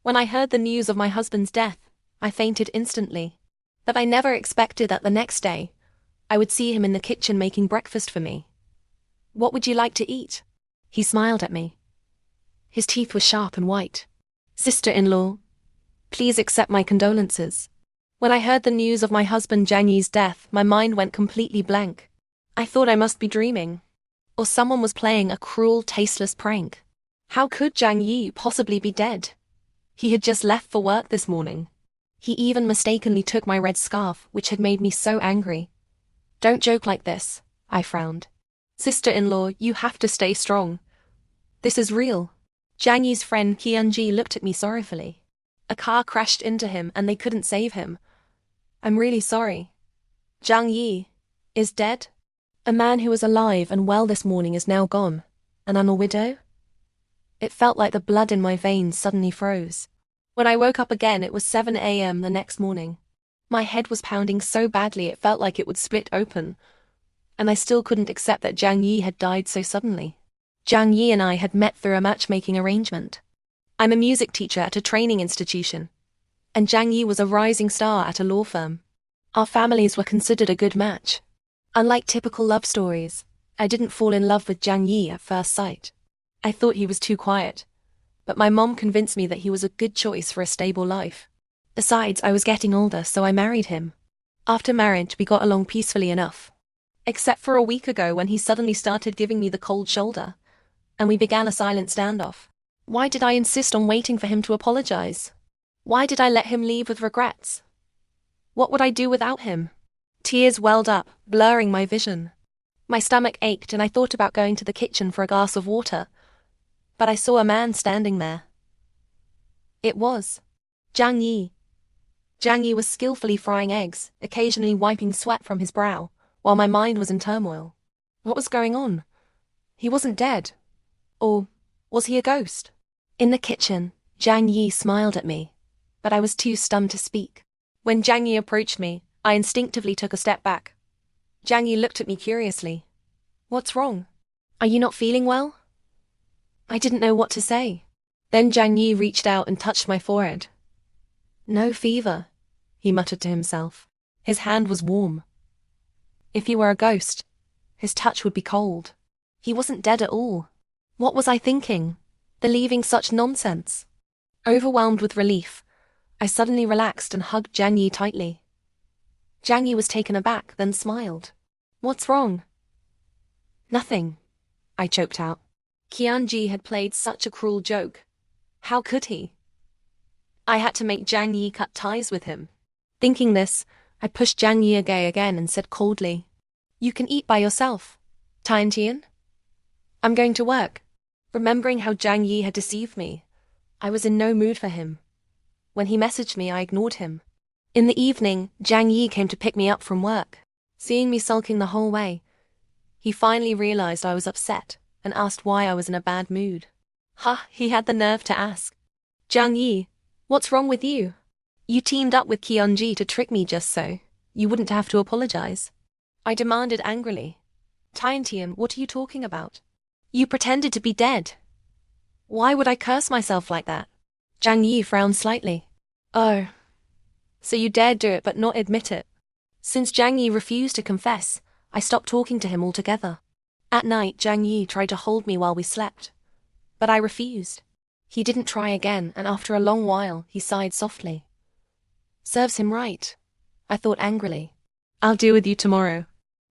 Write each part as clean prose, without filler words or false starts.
When I heard the news of my husband's death, I fainted instantly. But I never expected that the next day, I would see him in the kitchen making breakfast for me. "What would you like to eat?" He smiled at me. His teeth were sharp and white. "Sister-in-law, please accept my condolences." When I heard the news of my husband Zhang Yi's death, my mind went completely blank. I thought I must be dreaming. Or someone was playing a cruel, tasteless prank. How could Zhang Yi possibly be dead? He had just left for work this morning. He even mistakenly took my red scarf, which had made me so angry. "Don't joke like this," I frowned. "Sister-in-law, you have to stay strong. This is real." Zhang Yi's friend Qianji looked at me sorrowfully. A car crashed into him and they couldn't save him. "I'm really sorry." "Zhang Yi is dead? A man who was alive and well this morning is now gone, and I'm a widow?" It felt like the blood in my veins suddenly froze. When I woke up again, it was 7 a.m. the next morning. My head was pounding so badly it felt like it would split open, and I still couldn't accept that Zhang Yi had died so suddenly. Zhang Yi and I had met through a matchmaking arrangement. I'm a music teacher at a training institution, and Zhang Yi was a rising star at a law firm. Our families were considered a good match. Unlike typical love stories, I didn't fall in love with Zhang Yi at first sight. I thought he was too quiet, but my mom convinced me that he was a good choice for a stable life. Besides, I was getting older, so I married him. After marriage, we got along peacefully enough. Except for a week ago when he suddenly started giving me the cold shoulder, and we began a silent standoff. Why did I insist on waiting for him to apologize? Why did I let him leave with regrets? What would I do without him? Tears welled up, blurring my vision. My stomach ached and I thought about going to the kitchen for a glass of water, but I saw a man standing there. It was Zhang Yi. Zhang Yi was skillfully frying eggs, occasionally wiping sweat from his brow, while my mind was in turmoil. What was going on? He wasn't dead. Or was he a ghost? In the kitchen, Zhang Yi smiled at me, but I was too stunned to speak. When Zhang Yi approached me, I instinctively took a step back. Zhang Yi looked at me curiously. "What's wrong? Are you not feeling well?" I didn't know what to say. Then Zhang Yi reached out and touched my forehead. "No fever," he muttered to himself. His hand was warm. If he were a ghost, his touch would be cold. He wasn't dead at all. What was I thinking? Believing such nonsense? Overwhelmed with relief, I suddenly relaxed and hugged Zhang Yi tightly. Zhang Yi was taken aback, then smiled. "What's wrong?" "Nothing," I choked out. Qianji had played such a cruel joke. How could he? I had to make Zhang Yi cut ties with him. Thinking this, I pushed Zhang Yi away again and said coldly, "You can eat by yourself, Tian. I'm going to work." Remembering how Zhang Yi had deceived me, I was in no mood for him. When he messaged me, I ignored him. In the evening, Zhang Yi came to pick me up from work. Seeing me sulking the whole way, he finally realized I was upset and asked why I was in a bad mood. He had the nerve to ask. "Zhang Yi, what's wrong with you? You teamed up with Qianji to trick me just so you wouldn't have to apologize." I demanded angrily. "Tian, what are you talking about? You pretended to be dead. Why would I curse myself like that?" Zhang Yi frowned slightly. "Oh, so you dared do it but not admit it." Since Zhang Yi refused to confess, I stopped talking to him altogether. At night, Zhang Yi tried to hold me while we slept, but I refused. He didn't try again, and after a long while, he sighed softly. Serves him right, I thought angrily. "I'll deal with you tomorrow."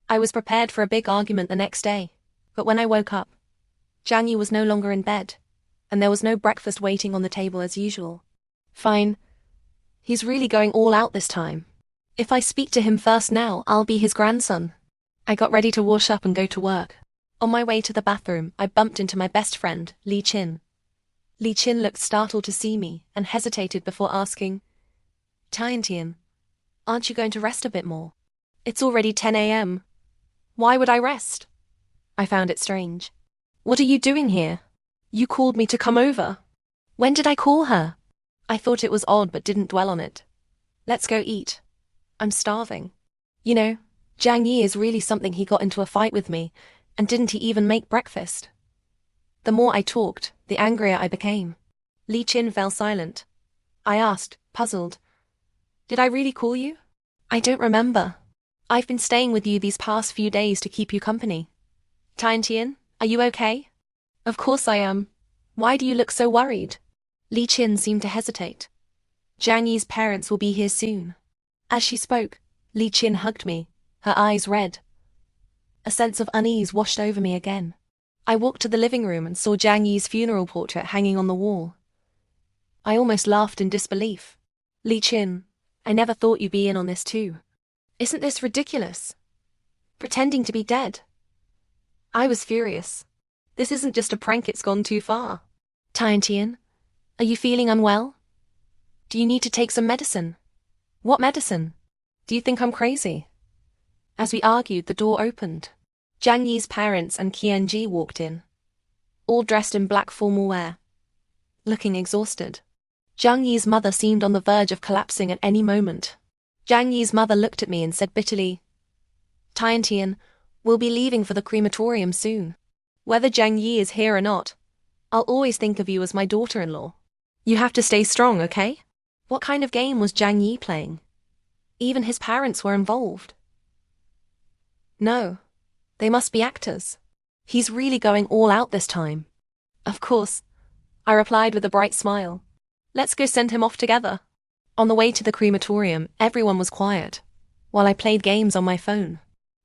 I was prepared for a big argument the next day, but when I woke up, Zhang Yi was no longer in bed, and there was no breakfast waiting on the table as usual. Fine. He's really going all out this time. If I speak to him first now, I'll be his grandson. I got ready to wash up and go to work. On my way to the bathroom, I bumped into my best friend, Li Qin. Li Qin looked startled to see me and hesitated before asking, "Tian, aren't you going to rest a bit more? It's already 10 a.m. Why would I rest?" I found it strange. "What are you doing here? You called me to come over." "When did I call her?" I thought it was odd but didn't dwell on it. "Let's go eat. I'm starving. You know, Zhang Yi is really something. He got into a fight with me, and didn't he even make breakfast?" The more I talked, the angrier I became. Li Qin fell silent. I asked, puzzled. Did I really call you? I don't remember. I've been staying with you these past few days to keep you company. Tiantian, are you okay? Of course I am. Why do you look so worried? Li Qin seemed to hesitate. Jiang Yi's parents will be here soon. As she spoke, Li Qin hugged me, her eyes red. A sense of unease washed over me again. I walked to the living room and saw Jiang Yi's funeral portrait hanging on the wall. I almost laughed in disbelief. Li Qin, I never thought you'd be in on this too. Isn't this ridiculous? Pretending to be dead. I was furious. This isn't just a prank, it's gone too far. Tiantian, are you feeling unwell? Do you need to take some medicine? What medicine? Do you think I'm crazy? As we argued, the door opened. Jiang Yi's parents and Qianji walked in, all dressed in black formal wear, looking exhausted. Jiang Yi's mother seemed on the verge of collapsing at any moment. Jiang Yi's mother looked at me and said bitterly, Tiantian, we'll be leaving for the crematorium soon. Whether Jiang Yi is here or not, I'll always think of you as my daughter-in-law. You have to stay strong, okay? What kind of game was Jiang Yi playing? Even his parents were involved. No, they must be actors. He's really going all out this time. Of course, I replied with a bright smile. Let's go send him off together. On the way to the crematorium, everyone was quiet, while I played games on my phone.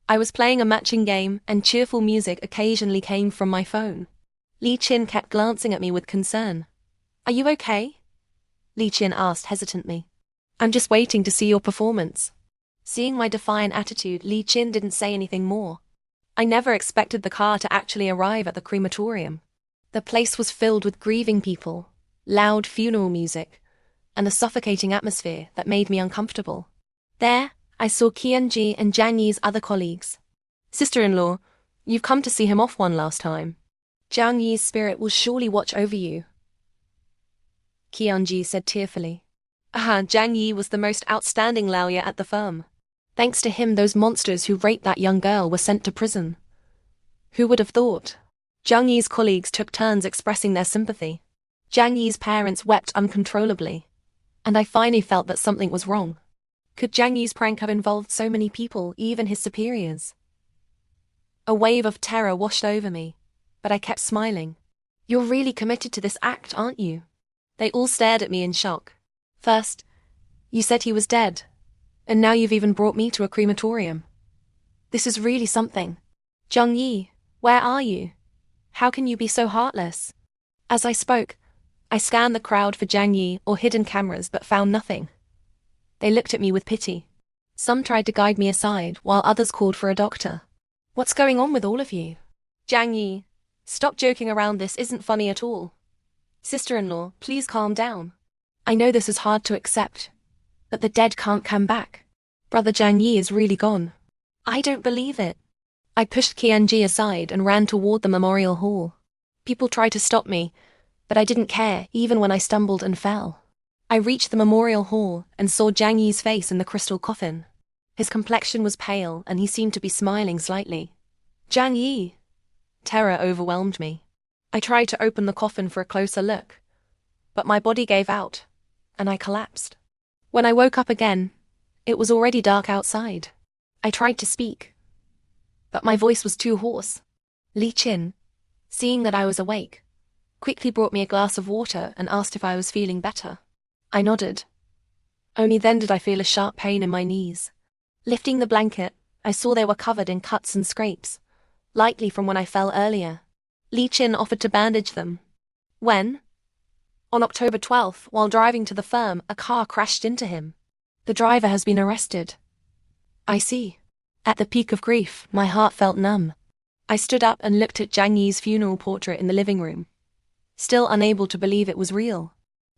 I was playing a matching game, and cheerful music occasionally came from my phone. Li Qin kept glancing at me with concern. Are you okay? Li Qin asked hesitantly. I'm just waiting to see your performance. Seeing my defiant attitude, Li Qin didn't say anything more. I never expected the car to actually arrive at the crematorium. The place was filled with grieving people, loud funeral music, and a suffocating atmosphere that made me uncomfortable. There, I saw Qianji and Jiang Yi's other colleagues. Sister-in-law, you've come to see him off one last time. Jiang Yi's spirit will surely watch over you, Qianji said tearfully. Jiang Yi was the most outstanding lawyer at the firm. Thanks to him, those monsters who raped that young girl were sent to prison. Who would have thought? Jiang Yi's colleagues took turns expressing their sympathy. Jiang Yi's parents wept uncontrollably, and I finally felt that something was wrong. Could Jiang Yi's prank have involved so many people, even his superiors? A wave of terror washed over me, but I kept smiling. You're really committed to this act, aren't you? They all stared at me in shock. First, you said he was dead, and now you've even brought me to a crematorium. This is really something. Jiang Yi, where are you? How can you be so heartless? As I spoke, I scanned the crowd for Jiang Yi or hidden cameras but found nothing. They looked at me with pity. Some tried to guide me aside, while others called for a doctor. What's going on with all of you? Jiang Yi, stop joking around, this isn't funny at all. Sister-in-law, please calm down. I know this is hard to accept, but the dead can't come back. Brother Jiang Yi is really gone. I don't believe it. I pushed Qianji aside and ran toward the memorial hall. People tried to stop me, but I didn't care, even when I stumbled and fell. I reached the memorial hall and saw Jiang Yi's face in the crystal coffin. His complexion was pale and he seemed to be smiling slightly. Jiang Yi! Terror overwhelmed me. I tried to open the coffin for a closer look, but my body gave out, and I collapsed. When I woke up again, it was already dark outside. I tried to speak, but my voice was too hoarse. Li Qin, seeing that I was awake, quickly brought me a glass of water and asked if I was feeling better. I nodded. Only then did I feel a sharp pain in my knees. Lifting the blanket, I saw they were covered in cuts and scrapes, likely from when I fell earlier. Li Qin offered to bandage them. When? On October 12th, while driving to the firm, a car crashed into him. The driver has been arrested. I see. At the peak of grief, my heart felt numb. I stood up and looked at Jiang Yi's funeral portrait in the living room, still unable to believe it was real.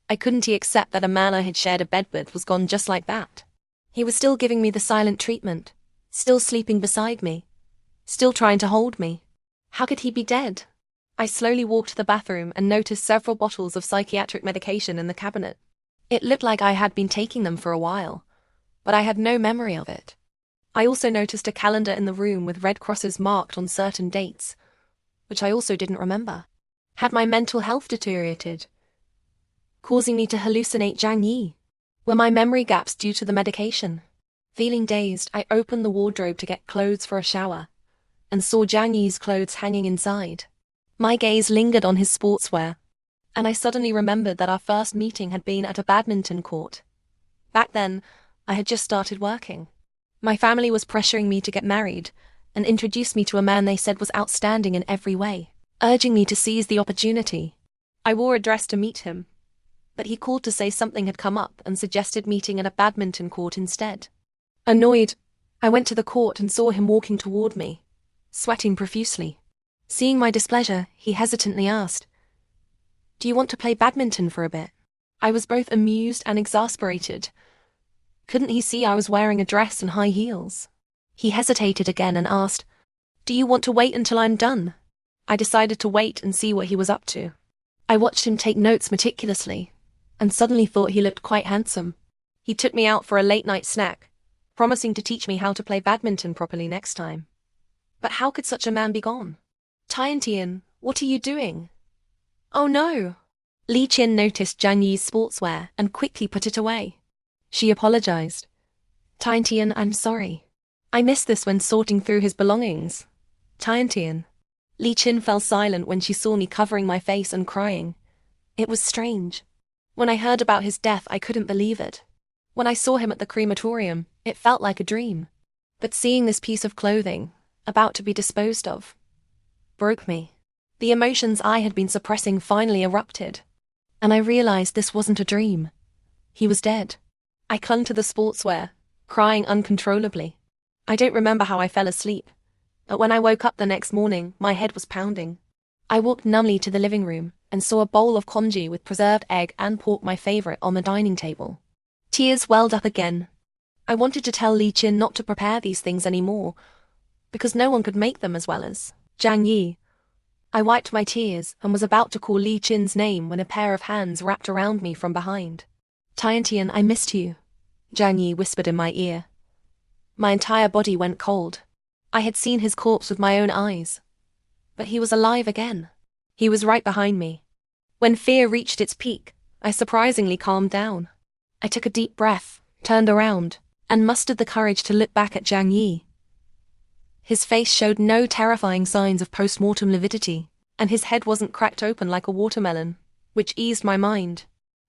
I couldn't accept that a man I had shared a bed with was gone just like that. He was still giving me the silent treatment, still sleeping beside me, still trying to hold me. How could he be dead? I slowly walked to the bathroom and noticed several bottles of psychiatric medication in the cabinet. It looked like I had been taking them for a while, but I had no memory of it. I also noticed a calendar in the room with red crosses marked on certain dates, which I also didn't remember. Had my mental health deteriorated? causing me to hallucinate Zhang Yi. Were my memory gaps due to the medication? Feeling dazed, I opened the wardrobe to get clothes for a shower, and saw Zhang Yi's clothes hanging inside. My gaze lingered on his sportswear, and I suddenly remembered that our first meeting had been at a badminton court. Back then, I had just started working. My family was pressuring me to get married, and introduced me to a man they said was outstanding in every way, urging me to seize the opportunity. I wore a dress to meet him, but he called to say something had come up and suggested meeting at a badminton court instead. Annoyed, I went to the court and saw him walking toward me, sweating profusely. Seeing my displeasure, he hesitantly asked, "Do you want to play badminton for a bit?" I was both amused and exasperated. Couldn't he see I was wearing a dress and high heels? He hesitated again and asked, "Do you want to wait until I'm done?" I decided to wait and see what he was up to. I watched him take notes meticulously, and suddenly thought he looked quite handsome. He took me out for a late-night snack, promising to teach me how to play badminton properly next time. But how could such a man be gone? "Tiantian, what are you doing?" "Oh no!" Li Qin noticed Zhang Yi's sportswear and quickly put it away. She apologized. "Tiantian, I'm sorry. I missed this when sorting through his belongings." "Tiantian." Li Qin fell silent when she saw me covering my face and crying. It was strange. When I heard about his death, I couldn't believe it. When I saw him at the crematorium, it felt like a dream. But seeing this piece of clothing, about to be disposed of, broke me. The emotions I had been suppressing finally erupted, and I realized this wasn't a dream. He was dead. I clung to the sportswear, crying uncontrollably. I don't remember how I fell asleep, but when I woke up the next morning, my head was pounding. I walked numbly to the living room and saw a bowl of congee with preserved egg and pork, my favorite, on the dining table. Tears welled up again. I wanted to tell Li Qin not to prepare these things anymore, because no one could make them as well as Zhang Yi. I wiped my tears and was about to call Li Qin's name when a pair of hands wrapped around me from behind. "Tiantian, I missed you," Zhang Yi whispered in my ear. My entire body went cold. I had seen his corpse with my own eyes, but he was alive again. He was right behind me. When fear reached its peak, I surprisingly calmed down. I took a deep breath, turned around, and mustered the courage to look back at Zhang Yi. His face showed no terrifying signs of post-mortem lividity, and his head wasn't cracked open like a watermelon, which eased my mind.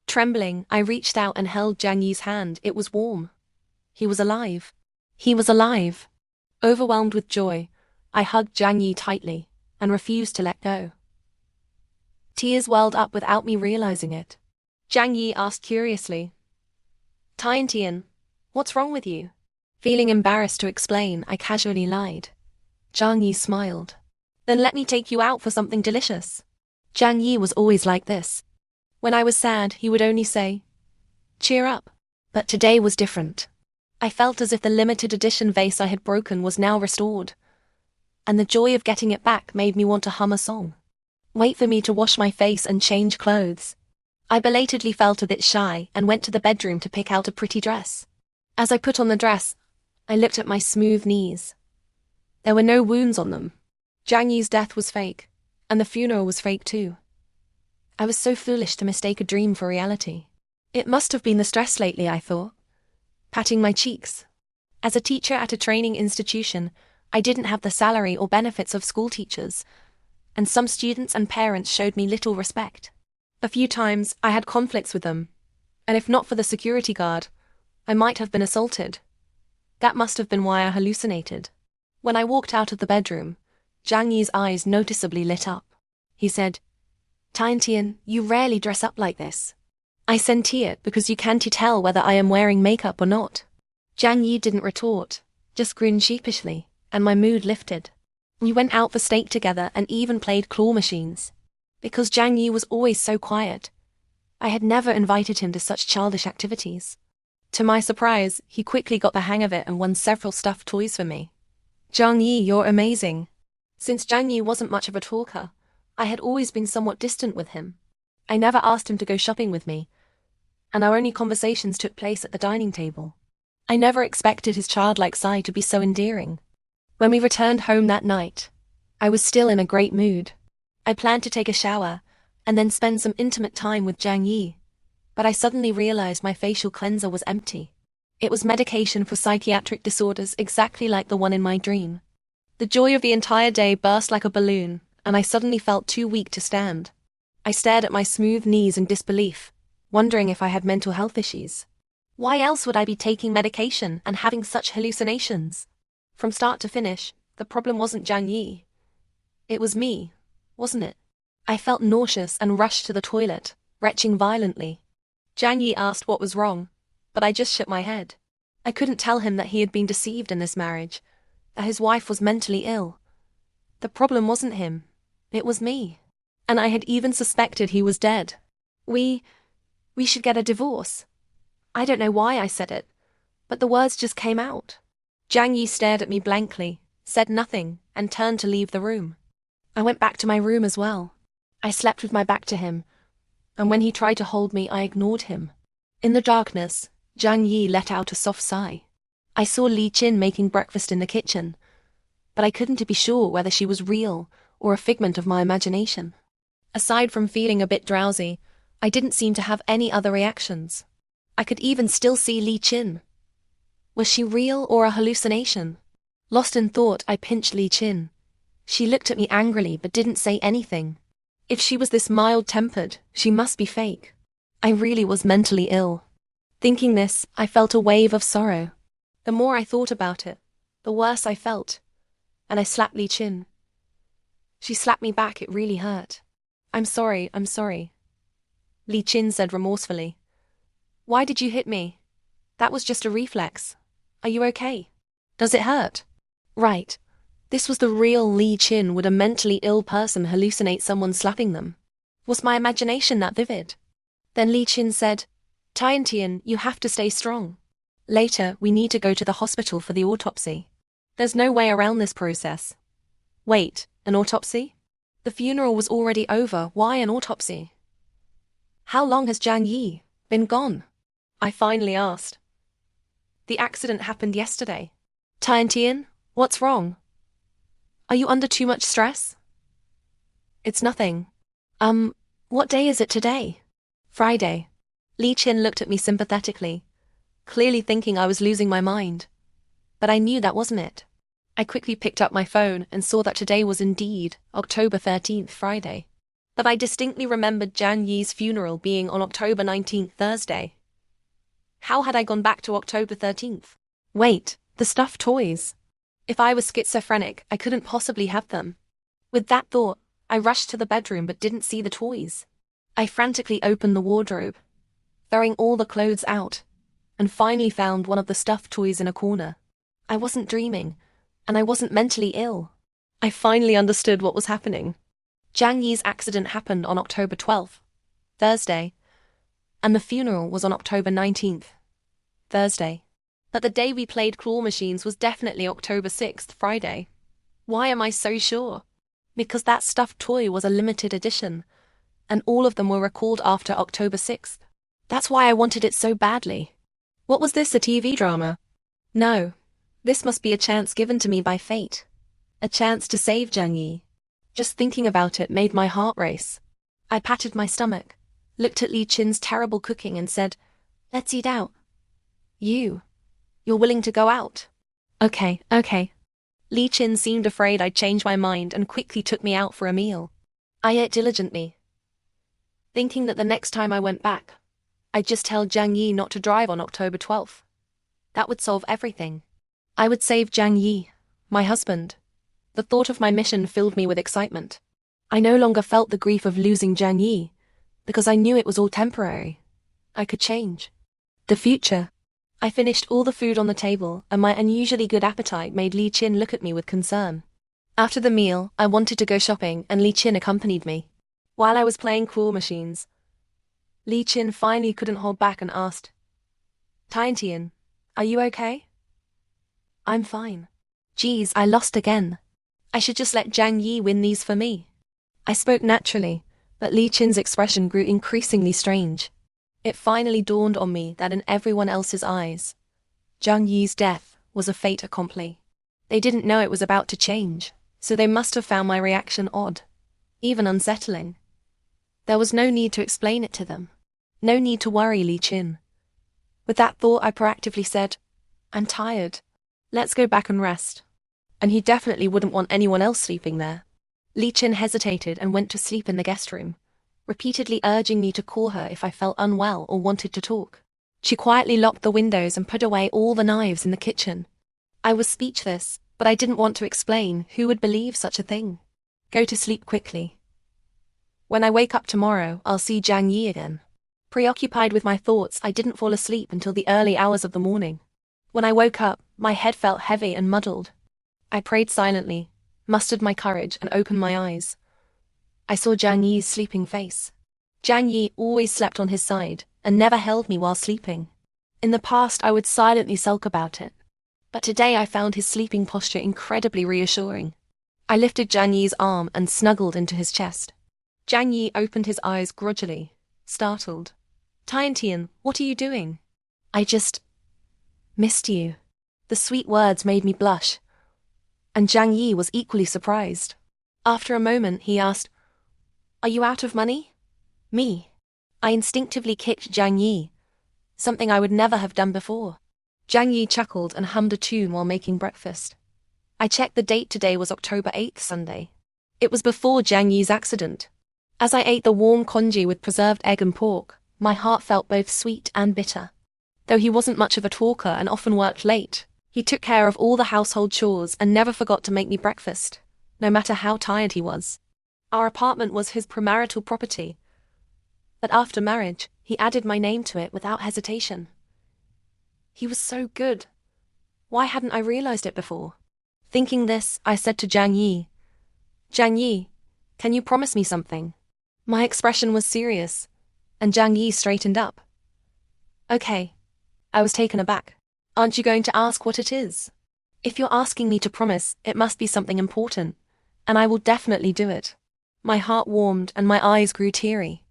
Trembling, I reached out and held Zhang Yi's hand. It was warm. He was alive. He was alive. Overwhelmed with joy, I hugged Zhang Yi tightly and refused to let go. Tears welled up without me realizing it. Zhang Yi asked curiously, "Tiantian, what's wrong with you?" Feeling embarrassed to explain, I casually lied. Zhang Yi smiled. "Then let me take you out for something delicious." Zhang Yi was always like this. When I was sad, he would only say, "Cheer up." But today was different. I felt as if the limited edition vase I had broken was now restored, and the joy of getting it back made me want to hum a song. Wait for me to wash my face and change clothes. I belatedly felt a bit shy and went to the bedroom to pick out a pretty dress. As I put on the dress, I looked at my smooth knees. There were no wounds on them. Zhang Yi's death was fake, and the funeral was fake too. I was so foolish to mistake a dream for reality. It must have been the stress lately, I thought, patting my cheeks. As a teacher at a training institution, I didn't have the salary or benefits of school teachers, and some students and parents showed me little respect. A few times I had conflicts with them, and if not for the security guard, I might have been assaulted. That must have been why I hallucinated. When I walked out of the bedroom, Zhang Yi's eyes noticeably lit up. He said, "Tiantian, you rarely dress up like this." I sentiered because you can't tell whether I am wearing makeup or not. Zhang Yi didn't retort, just grinned sheepishly, and my mood lifted. We went out for steak together and even played claw machines. Because Zhang Yi was always so quiet, I had never invited him to such childish activities. To my surprise, he quickly got the hang of it and won several stuffed toys for me. "Zhang Yi, you're amazing." Since Zhang Yi wasn't much of a talker, I had always been somewhat distant with him. I never asked him to go shopping with me, and our only conversations took place at the dining table. I never expected his childlike side to be so endearing. When we returned home that night, I was still in a great mood. I planned to take a shower, and then spend some intimate time with Zhang Yi. But I suddenly realized my facial cleanser was empty. It was medication for psychiatric disorders exactly like the one in my dream. The joy of the entire day burst like a balloon, and I suddenly felt too weak to stand. I stared at my smooth knees in disbelief, wondering if I had mental health issues. Why else would I be taking medication and having such hallucinations? From start to finish, the problem wasn't Zhang Yi. It was me, wasn't it? I felt nauseous and rushed to the toilet, retching violently. Zhang Yi asked what was wrong, but I just shook my head. I couldn't tell him that he had been deceived in this marriage, that his wife was mentally ill. The problem wasn't him, it was me. And I had even suspected he was dead. We should get a divorce. I don't know why I said it, but the words just came out. Zhang Yi stared at me blankly, said nothing, and turned to leave the room. I went back to my room as well. I slept with my back to him, and when he tried to hold me, I ignored him. In the darkness, Zhang Yi let out a soft sigh. I saw Li Qin making breakfast in the kitchen, but I couldn't be sure whether she was real or a figment of my imagination. Aside from feeling a bit drowsy, I didn't seem to have any other reactions. I could even still see Li Qin. Was she real or a hallucination? Lost in thought, I pinched Li Qin. She looked at me angrily but didn't say anything. If she was this mild-tempered, she must be fake. I really was mentally ill. Thinking this, I felt a wave of sorrow. The more I thought about it, the worse I felt, and I slapped Li Qin. She slapped me back, it really hurt. I'm sorry. Li Qin said remorsefully. Why did you hit me? That was just a reflex. Are you okay? Does it hurt? Right. This was the real Li Qin. Would a mentally ill person hallucinate someone slapping them? Was my imagination that vivid? Then Li Qin said, Tiantian, you have to stay strong. Later, we need to go to the hospital for the autopsy. There's no way around this process. Wait, an autopsy? The funeral was already over, why an autopsy? How long has Zhang Yi been gone? I finally asked. The accident happened yesterday. Tiantian, what's wrong? Are you under too much stress? It's nothing. What day is it today? Friday. Li Qin looked at me sympathetically, clearly thinking I was losing my mind. But I knew that wasn't it. I quickly picked up my phone and saw that today was indeed October 13th, Friday. But I distinctly remembered Zhang Yi's funeral being on October 19th, Thursday. How had I gone back to October 13th? Wait, the stuffed toys. If I was schizophrenic, I couldn't possibly have them. With that thought, I rushed to the bedroom but didn't see the toys. I frantically opened the wardrobe, throwing all the clothes out, and finally found one of the stuffed toys in a corner. I wasn't dreaming, and I wasn't mentally ill. I finally understood what was happening. Zhang Yi's accident happened on October 12th, Thursday, and the funeral was on October 19th, Thursday. But the day we played claw machines was definitely October 6th, Friday. Why am I so sure? Because that stuffed toy was a limited edition, and all of them were recalled after October 6th. That's why I wanted it so badly. What was this, a TV drama? No. This must be a chance given to me by fate. A chance to save Zhang Yi. Just thinking about it made my heart race. I patted my stomach, looked at Li Qin's terrible cooking and said, Let's eat out. You're willing to go out? Okay. Li Qin seemed afraid I'd change my mind and quickly took me out for a meal. I ate diligently, thinking that the next time I went back, I'd just tell Zhang Yi not to drive on October 12th. That would solve everything. I would save Zhang Yi, my husband. The thought of my mission filled me with excitement. I no longer felt the grief of losing Zhang Yi, because I knew it was all temporary. I could change. The future. I finished all the food on the table, and my unusually good appetite made Li Qin look at me with concern. After the meal, I wanted to go shopping, and Li Qin accompanied me. While I was playing claw machines, Li Qin finally couldn't hold back and asked, Tiantian, are you okay? I'm fine. Geez, I lost again. I should just let Zhang Yi win these for me. I spoke naturally, but Li Qin's expression grew increasingly strange. It finally dawned on me that in everyone else's eyes, Zhang Yi's death was a fait accompli. They didn't know it was about to change, so they must have found my reaction odd, even unsettling. There was no need to explain it to them. No need to worry, Li Qin. With that thought, I proactively said, I'm tired. Let's go back and rest. And he definitely wouldn't want anyone else sleeping there. Li Qin hesitated and went to sleep in the guest room, repeatedly urging me to call her if I felt unwell or wanted to talk. She quietly locked the windows and put away all the knives in the kitchen. I was speechless, but I didn't want to explain. Who would believe such a thing? Go to sleep quickly. When I wake up tomorrow, I'll see Jiang Yi again. Preoccupied with my thoughts, I didn't fall asleep until the early hours of the morning. When I woke up, my head felt heavy and muddled. I prayed silently, mustered my courage, and opened my eyes. I saw Jiang Yi's sleeping face. Jiang Yi always slept on his side and never held me while sleeping. In the past, I would silently sulk about it. But today I found his sleeping posture incredibly reassuring. I lifted Jiang Yi's arm and snuggled into his chest. Jiang Yi opened his eyes grudgingly, startled. Tiantian, what are you doing? I just missed you. The sweet words made me blush. And Jiang Yi was equally surprised. After a moment, he asked, Are you out of money? Me. I instinctively kicked Jiang Yi, something I would never have done before. Jiang Yi chuckled and hummed a tune while making breakfast. I checked the date. Today was October 8th, Sunday. It was before Jiang Yi's accident. As I ate the warm congee with preserved egg and pork, my heart felt both sweet and bitter. Though he wasn't much of a talker and often worked late, he took care of all the household chores and never forgot to make me breakfast, no matter how tired he was. Our apartment was his premarital property, but after marriage, he added my name to it without hesitation. He was so good. Why hadn't I realized it before? Thinking this, I said to Jiang Yi, Jiang Yi, can you promise me something? My expression was serious, and Jiang Yi straightened up. Okay. I was taken aback. Aren't you going to ask what it is? If you're asking me to promise, it must be something important, and I will definitely do it. My heart warmed and my eyes grew teary.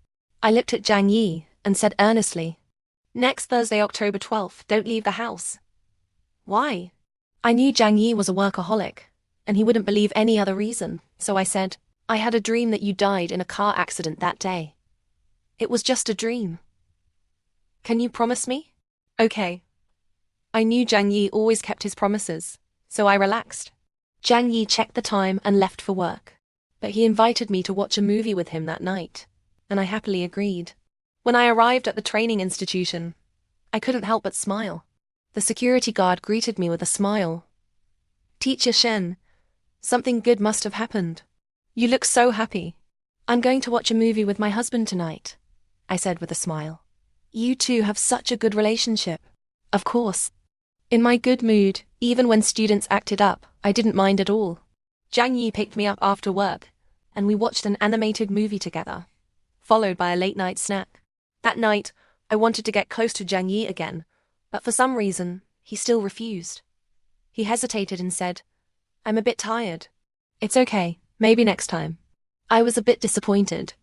I looked at Jiang Yi and said earnestly, Next Thursday, October 12th, don't leave the house. Why? I knew Jiang Yi was a workaholic, and he wouldn't believe any other reason, so I said, I had a dream that you died in a car accident that day. It was just a dream. Can you promise me? Okay. I knew Jiang Yi always kept his promises, so I relaxed. Jiang Yi checked the time and left for work, but he invited me to watch a movie with him that night, and I happily agreed. When I arrived at the training institution, I couldn't help but smile. The security guard greeted me with a smile. Teacher Shen, something good must have happened. You look so happy. I'm going to watch a movie with my husband tonight, I said with a smile. You two have such a good relationship. Of course. In my good mood, even when students acted up, I didn't mind at all. Jiang Yi picked me up after work, and we watched an animated movie together, followed by a late-night snack. That night, I wanted to get close to Jiang Yi again, but for some reason, he still refused. He hesitated and said, I'm a bit tired. It's okay, maybe next time. I was a bit disappointed,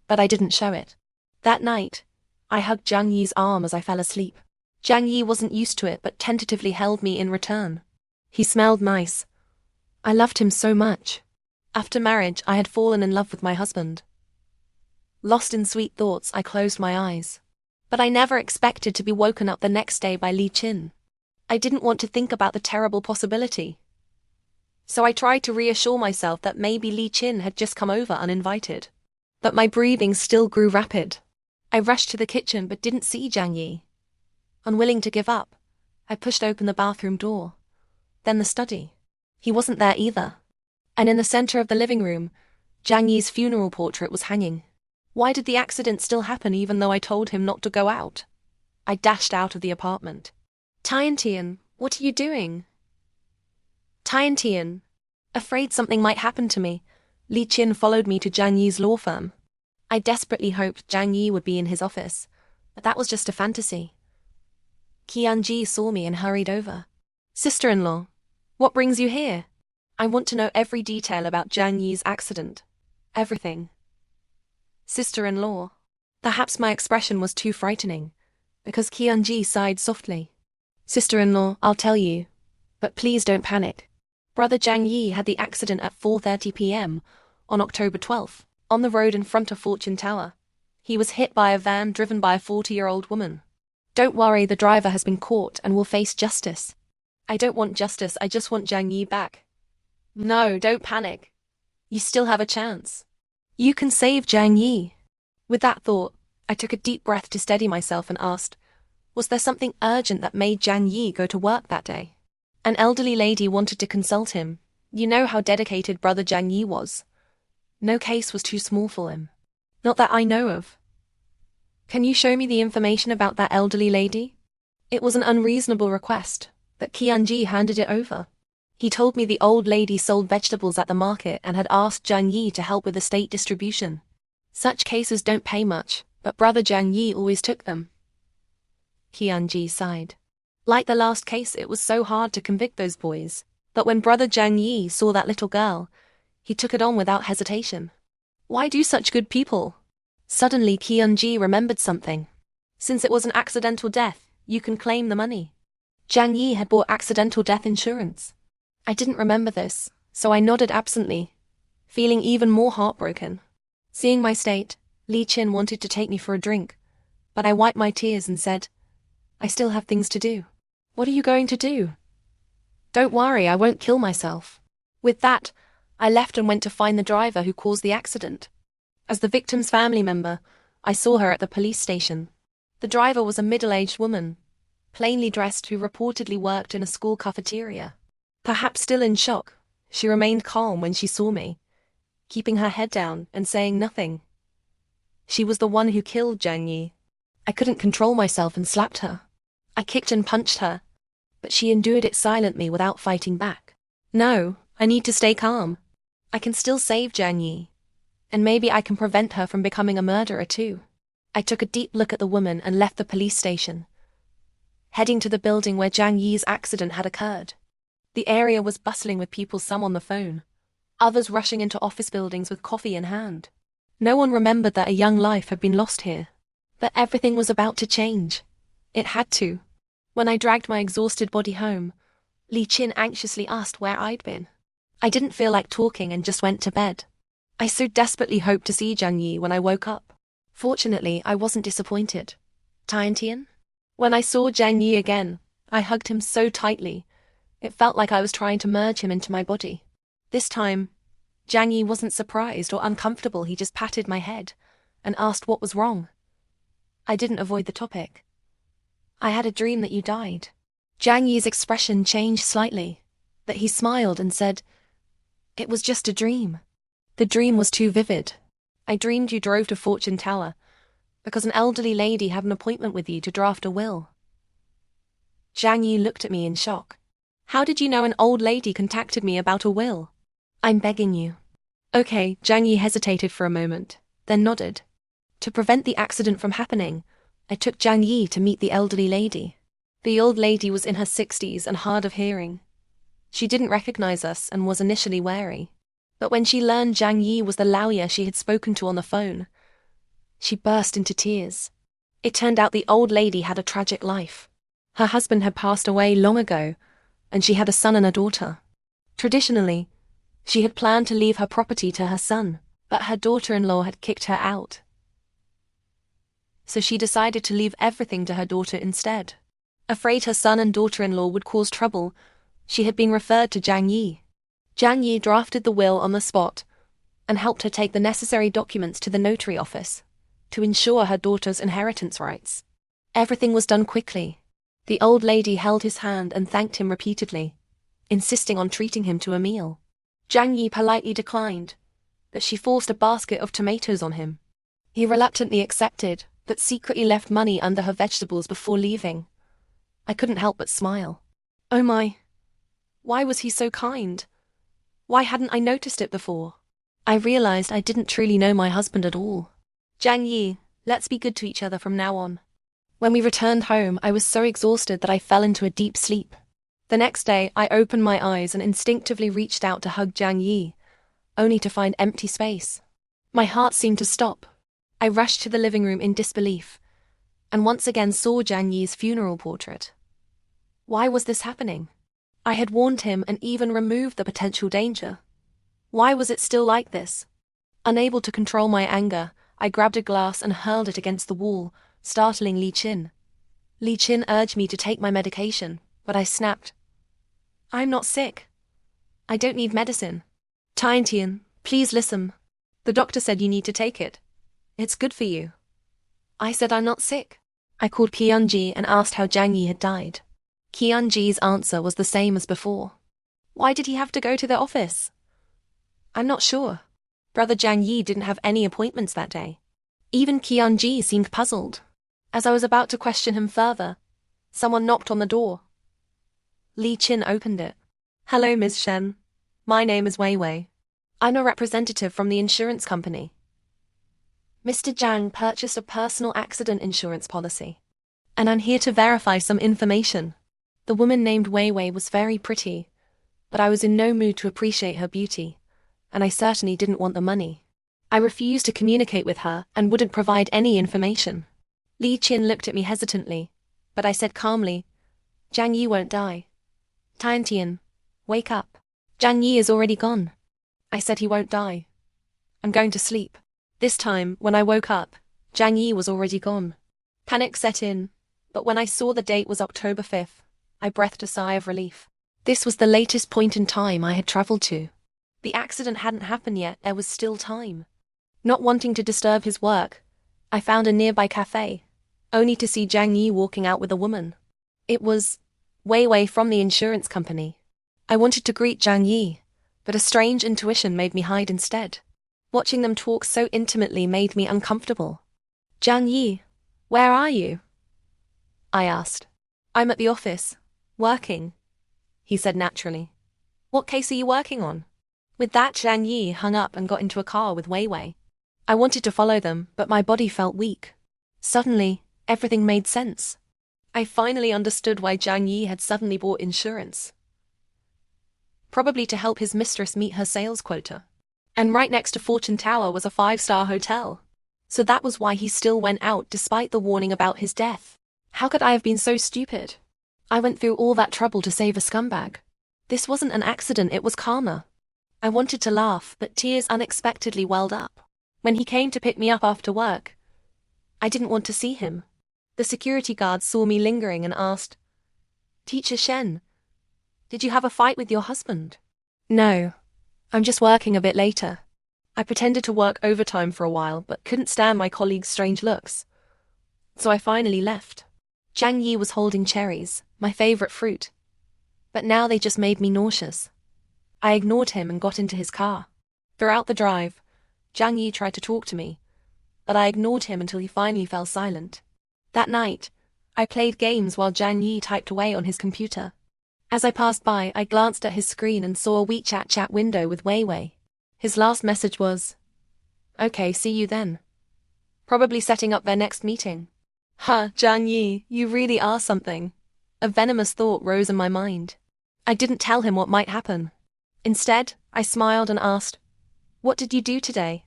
but I didn't show it. That night, I hugged Jiang Yi's arm as I fell asleep. Jiang Yi wasn't used to it but tentatively held me in return. He smelled nice. I loved him so much. After marriage, I had fallen in love with my husband. Lost in sweet thoughts, I closed my eyes. But I never expected to be woken up the next day by Li Qin. I didn't want to think about the terrible possibility. So I tried to reassure myself that maybe Li Qin had just come over uninvited. But my breathing still grew rapid. I rushed to the kitchen but didn't see Jiang Yi. Unwilling to give up, I pushed open the bathroom door. Then the study. He wasn't there either. And in the center of the living room, Jiang Yi's funeral portrait was hanging. Why did the accident still happen even though I told him not to go out? I dashed out of the apartment. Tiantian, what are you doing? Tiantian. Afraid something might happen to me, Li Qin followed me to Jiang Yi's law firm. I desperately hoped Jiang Yi would be in his office, but that was just a fantasy. Qianji saw me and hurried over. Sister-in-law, what brings you here? I want to know every detail about Jiang Yi's accident. Everything. Sister-in-law. Perhaps my expression was too frightening, because Qianji sighed softly. Sister-in-law, I'll tell you, but please don't panic. Brother Jiang Yi had the accident at 4:30 p.m. on October 12th, on the road in front of Fortune Tower. He was hit by a van driven by a 40-year-old woman. Don't worry, the driver has been caught and will face justice. I don't want justice, I just want Jiang Yi back. No, don't panic. You still have a chance. You can save Jiang Yi. With that thought, I took a deep breath to steady myself and asked, was there something urgent that made Jiang Yi go to work that day? An elderly lady wanted to consult him. You know how dedicated brother Jiang Yi was. No case was too small for him. Not that I know of. Can you show me the information about that elderly lady? It was an unreasonable request, but Qianji handed it over. He told me the old lady sold vegetables at the market and had asked Jiang Yi to help with estate distribution. Such cases don't pay much, but brother Jiang Yi always took them. Qianji sighed. Like the last case, it was so hard to convict those boys, but when brother Jiang Yi saw that little girl, he took it on without hesitation. Why do such good people? Suddenly Qianji remembered something. Since it was an accidental death, you can claim the money. Jiang Yi had bought accidental death insurance. I didn't remember this, so I nodded absently, feeling even more heartbroken. Seeing my state, Li Qin wanted to take me for a drink, but I wiped my tears and said, I still have things to do. What are you going to do? Don't worry, I won't kill myself. With that, I left and went to find the driver who caused the accident. As the victim's family member, I saw her at the police station. The driver was a middle-aged woman, plainly dressed, who reportedly worked in a school cafeteria. Perhaps still in shock, she remained calm when she saw me, keeping her head down and saying nothing. She was the one who killed Jiang Yi. I couldn't control myself and slapped her. I kicked and punched her, but she endured it silently without fighting back. No, I need to stay calm. I can still save Jiang Yi, and maybe I can prevent her from becoming a murderer too. I took a deep look at the woman and left the police station, heading to the building where Jiang Yi's accident had occurred. The area was bustling with people, some on the phone, others rushing into office buildings with coffee in hand. No one remembered that a young life had been lost here. But everything was about to change. It had to. When I dragged my exhausted body home, Li Qin anxiously asked where I'd been. I didn't feel like talking and just went to bed. I so desperately hoped to see Jiang Yi when I woke up. Fortunately, I wasn't disappointed. Tiantian? When I saw Jiang Yi again, I hugged him so tightly. It felt like I was trying to merge him into my body. This time, Jiang Yi wasn't surprised or uncomfortable. He just patted my head and asked what was wrong. I didn't avoid the topic. I had a dream that you died. Jiang Yi's expression changed slightly, but he smiled and said, it was just a dream. The dream was too vivid. I dreamed you drove to Fortune Tower because an elderly lady had an appointment with you to draft a will. Jiang Yi looked at me in shock. How did you know an old lady contacted me about a will? I'm begging you. Okay, Jiang Yi hesitated for a moment, then nodded. To prevent the accident from happening, I took Jiang Yi to meet the elderly lady. The old lady was in her 60s and hard of hearing. She didn't recognize us and was initially wary. But when she learned Jiang Yi was the lawyer she had spoken to on the phone, she burst into tears. It turned out the old lady had a tragic life. Her husband had passed away long ago, and she had a son and a daughter. Traditionally, she had planned to leave her property to her son, but her daughter-in-law had kicked her out. So she decided to leave everything to her daughter instead. Afraid her son and daughter-in-law would cause trouble, she had been referred to Jiang Yi. Jiang Yi drafted the will on the spot and helped her take the necessary documents to the notary office to ensure her daughter's inheritance rights. Everything was done quickly. The old lady held his hand and thanked him repeatedly, insisting on treating him to a meal. Jiang Yi politely declined, but she forced a basket of tomatoes on him. He reluctantly accepted, but secretly left money under her vegetables before leaving. I couldn't help but smile. Oh my! Why was he so kind? Why hadn't I noticed it before? I realized I didn't truly know my husband at all. Jiang Yi, let's be good to each other from now on. When we returned home, I was so exhausted that I fell into a deep sleep. The next day, I opened my eyes and instinctively reached out to hug Jiang Yi, only to find empty space. My heart seemed to stop. I rushed to the living room in disbelief, and once again saw Jiang Yi's funeral portrait. Why was this happening? I had warned him and even removed the potential danger. Why was it still like this? Unable to control my anger, I grabbed a glass and hurled it against the wall, startling Li Qin. Li Qin urged me to take my medication, but I snapped. I'm not sick. I don't need medicine. Tiantian, please listen. The doctor said you need to take it. It's good for you. I said I'm not sick. I called Qianji and asked how Jiang Yi had died. Qianji's answer was the same as before. Why did he have to go to the office? I'm not sure. Brother Jiang Yi didn't have any appointments that day. Even Qianji seemed puzzled. As I was about to question him further, someone knocked on the door. Li Qin opened it. Hello, Ms. Shen. My name is Wei Wei. I'm a representative from the insurance company. Mr. Zhang purchased a personal accident insurance policy, and I'm here to verify some information. The woman named Wei Wei was very pretty, but I was in no mood to appreciate her beauty, and I certainly didn't want the money. I refused to communicate with her and wouldn't provide any information. Li Qin looked at me hesitantly, but I said calmly, Jiang Yi won't die. Tiantian, wake up. Jiang Yi is already gone. I said he won't die. I'm going to sleep. This time, when I woke up, Jiang Yi was already gone. Panic set in, but when I saw the date was October 5th, I breathed a sigh of relief. This was the latest point in time I had traveled to. The accident hadn't happened yet, there was still time. Not wanting to disturb his work, I found a nearby cafe, only to see Jiang Yi walking out with a woman. It was Wei Wei from the insurance company. I wanted to greet Jiang Yi, but a strange intuition made me hide instead. Watching them talk so intimately made me uncomfortable. Jiang Yi, where are you? I asked. I'm at the office, working, he said naturally. What case are you working on? With that, Jiang Yi hung up and got into a car with Wei Wei. I wanted to follow them, but my body felt weak. Suddenly, everything made sense. I finally understood why Jiang Yi had suddenly bought insurance. Probably to help his mistress meet her sales quota. And right next to Fortune Tower was a 5-star hotel. So that was why he still went out despite the warning about his death. How could I have been so stupid? I went through all that trouble to save a scumbag. This wasn't an accident, it was karma. I wanted to laugh, but tears unexpectedly welled up. When he came to pick me up after work, I didn't want to see him. The security guard saw me lingering and asked, Teacher Shen, did you have a fight with your husband? No, I'm just working a bit later. I pretended to work overtime for a while, but couldn't stand my colleagues' strange looks. So I finally left. Jiang Yi was holding cherries, my favorite fruit. But now they just made me nauseous. I ignored him and got into his car. Throughout the drive, Jiang Yi tried to talk to me, but I ignored him until he finally fell silent. That night, I played games while Jiang Yi typed away on his computer. As I passed by, I glanced at his screen and saw a WeChat chat window with Wei Wei. His last message was, Okay, see you then. Probably setting up their next meeting. Jiang Yi, you really are something. A venomous thought rose in my mind. I didn't tell him what might happen. Instead, I smiled and asked, What did you do today?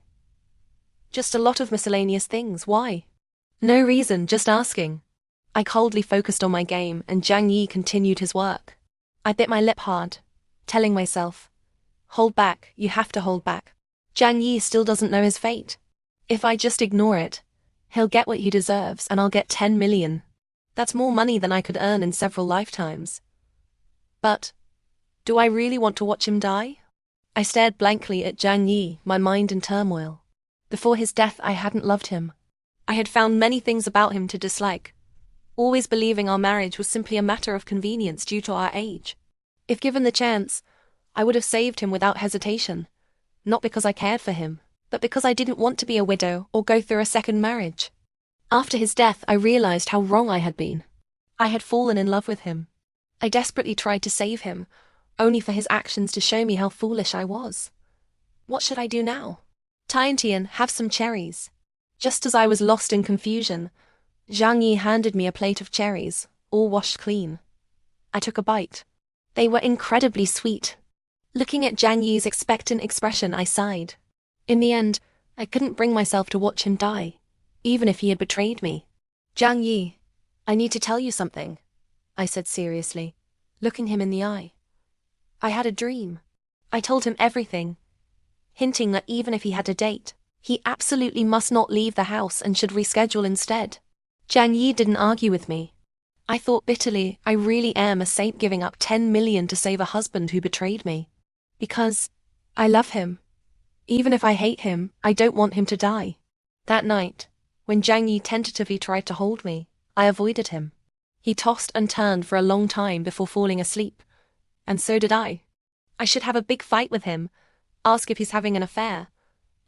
Just a lot of miscellaneous things, why? No reason, just asking. I coldly focused on my game and Jiang Yi continued his work. I bit my lip hard, telling myself, Hold back, you have to hold back. Jiang Yi still doesn't know his fate. If I just ignore it, he'll get what he deserves and I'll get 10 million. That's more money than I could earn in several lifetimes. But, do I really want to watch him die? I stared blankly at Jiang Yi, my mind in turmoil. Before his death, I hadn't loved him. I had found many things about him to dislike, always believing our marriage was simply a matter of convenience due to our age. If given the chance, I would have saved him without hesitation, not because I cared for him, but because I didn't want to be a widow or go through a second marriage. After his death, I realized how wrong I had been. I had fallen in love with him. I desperately tried to save him, only for his actions to show me how foolish I was. What should I do now? Tiantian, have some cherries. Just as I was lost in confusion, Jiang Yi handed me a plate of cherries, all washed clean. I took a bite. They were incredibly sweet. Looking at Jiang Yi's expectant expression, I sighed. In the end, I couldn't bring myself to watch him die, even if he had betrayed me. Jiang Yi, I need to tell you something, I said seriously, looking him in the eye. I had a dream. I told him everything, hinting that even if he had a date, He absolutely must not leave the house and should reschedule instead. Zhang Yi didn't argue with me. I thought bitterly, I really am a saint giving up 10 million to save a husband who betrayed me. Because I love him. Even if I hate him, I don't want him to die. That night, when Zhang Yi tentatively tried to hold me, I avoided him. He tossed and turned for a long time before falling asleep. And so did I. I should have a big fight with him, ask if he's having an affair.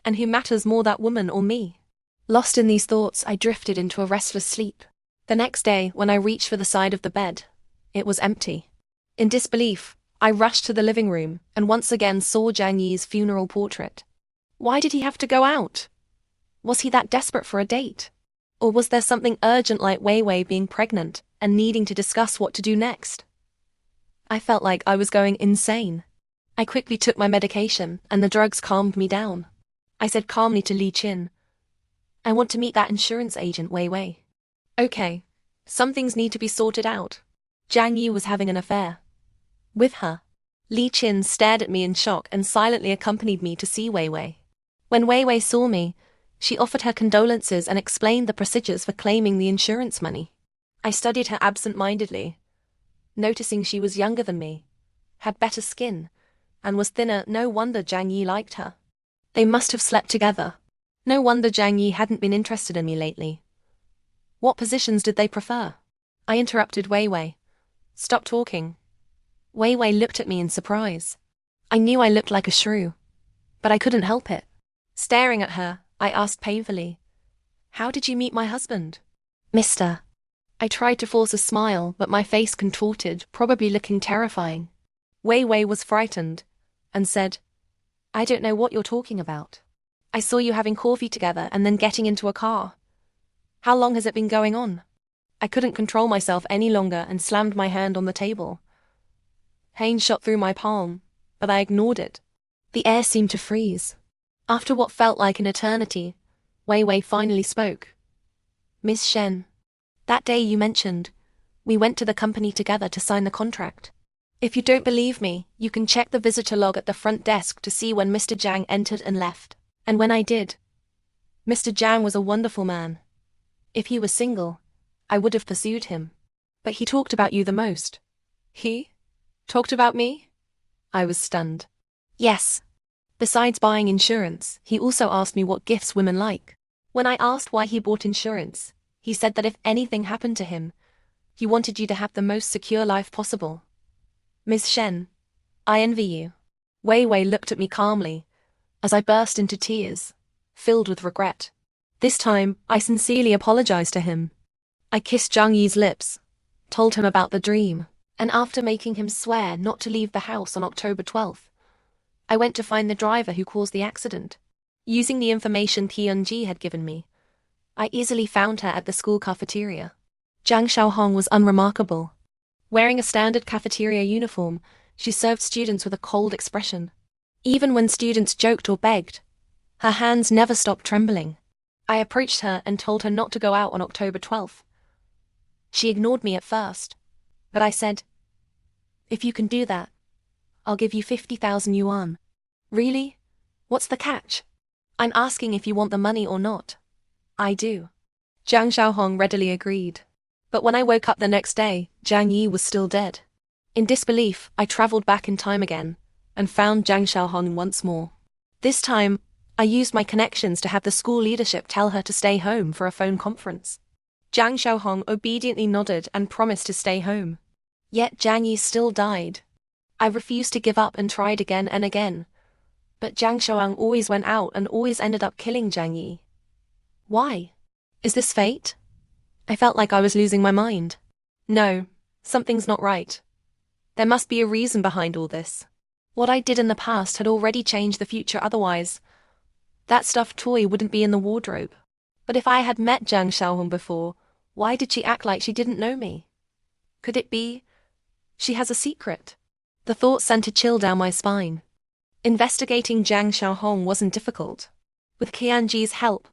And who matters more, that woman or me? Lost in these thoughts, I drifted into a restless sleep. The next day, when I reached for the side of the bed, it was empty. In disbelief, I rushed to the living room and once again saw Zhang Yi's funeral portrait. Why did he have to go out? Was he that desperate for a date? Or was there something urgent like Wei Wei being pregnant and needing to discuss what to do next? I felt like I was going insane. I quickly took my medication and the drugs calmed me down. I said calmly to Li Qin, I want to meet that insurance agent Wei Wei. Okay, some things need to be sorted out. Zhang Yi was having an affair. With her. Li Qin stared at me in shock and silently accompanied me to see Wei Wei. When Wei Wei saw me, she offered her condolences and explained the procedures for claiming the insurance money. I studied her absent-mindedly, noticing she was younger than me, had better skin, and was thinner. No wonder Zhang Yi liked her. They must have slept together. No wonder Zhang Yi hadn't been interested in me lately. What positions did they prefer? I interrupted Wei Wei. Stop talking. Wei Wei looked at me in surprise. I knew I looked like a shrew, but I couldn't help it. Staring at her, I asked painfully, How did you meet my husband? Mister. I tried to force a smile, but my face contorted, probably looking terrifying. Wei Wei was frightened, and said, I don't know what you're talking about. I saw you having coffee together and then getting into a car. How long has it been going on? I couldn't control myself any longer and slammed my hand on the table. Pain shot through my palm, but I ignored it. The air seemed to freeze. After what felt like an eternity, Wei Wei finally spoke. Miss Shen, that day you mentioned, we went to the company together to sign the contract. If you don't believe me, you can check the visitor log at the front desk to see when Mr. Zhang entered and left. And when I did, Mr. Zhang was a wonderful man. If he was single, I would have pursued him. But he talked about you the most. He? Talked about me? I was stunned. Yes. Besides buying insurance, he also asked me what gifts women like. When I asked why he bought insurance, he said that if anything happened to him, he wanted you to have the most secure life possible. Ms. Shen, I envy you. Wei Wei looked at me calmly, as I burst into tears, filled with regret. This time, I sincerely apologized to him. I kissed Zhang Yi's lips, told him about the dream, and after making him swear not to leave the house on October 12th, I went to find the driver who caused the accident. Using the information Tianji had given me, I easily found her at the school cafeteria. Zhang Xiaohong was unremarkable. Wearing a standard cafeteria uniform, she served students with a cold expression. Even when students joked or begged, her hands never stopped trembling. I approached her and told her not to go out on October 12th. She ignored me at first, but I said, If you can do that, I'll give you 50,000 yuan. Really? What's the catch? I'm asking if you want the money or not. I do. Zhang Xiaohong readily agreed. But when I woke up the next day, Zhang Yi was still dead. In disbelief, I traveled back in time again, and found Zhang Xiaohong once more. This time, I used my connections to have the school leadership tell her to stay home for a phone conference. Zhang Xiaohong obediently nodded and promised to stay home. Yet Zhang Yi still died. I refused to give up and tried again and again. But Zhang Xiaohong always went out and always ended up killing Zhang Yi. Why? Is this fate? I felt like I was losing my mind. No, something's not right. There must be a reason behind all this. What I did in the past had already changed the future, otherwise that stuffed toy wouldn't be in the wardrobe. But if I had met Zhang Xiaohong before, why did she act like she didn't know me? Could it be she has a secret? The thought sent a chill down my spine. Investigating Zhang Xiaohong wasn't difficult. With Qianji's help,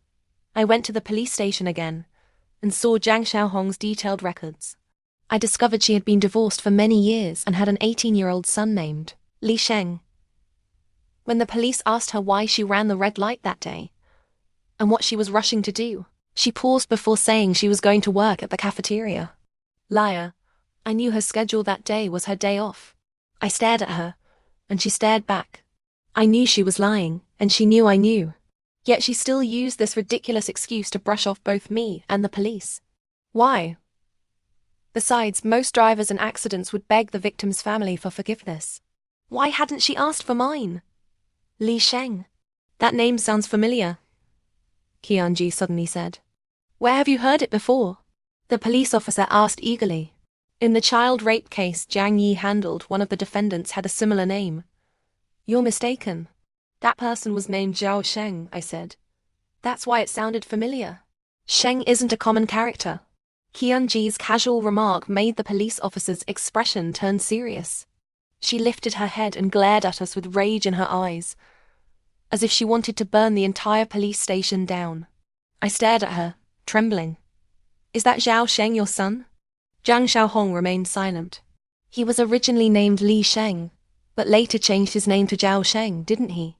I went to the police station again and saw Zhang Xiaohong's detailed records. I discovered she had been divorced for many years and had an 18-year-old son named Li Sheng. When the police asked her why she ran the red light that day, and what she was rushing to do. She paused before saying she was going to work at the cafeteria. Liar. I knew her schedule that day was her day off. I stared at her, and she stared back. I knew she was lying, and she knew I knew. Yet she still used this ridiculous excuse to brush off both me and the police. Why? Besides, most drivers in accidents would beg the victim's family for forgiveness. Why hadn't she asked for mine? Li Sheng. That name sounds familiar, Qianji suddenly said. Where have you heard it before? The police officer asked eagerly. In the child rape case Jiang Yi handled, one of the defendants had a similar name. You're mistaken. That person was named Zhao Sheng, I said. That's why it sounded familiar. Sheng isn't a common character. Qianji's casual remark made the police officer's expression turn serious. She lifted her head and glared at us with rage in her eyes, as if she wanted to burn the entire police station down. I stared at her, trembling. Is that Zhao Sheng your son? Zhang Xiaohong remained silent. He was originally named Li Sheng, but later changed his name to Zhao Sheng, didn't he?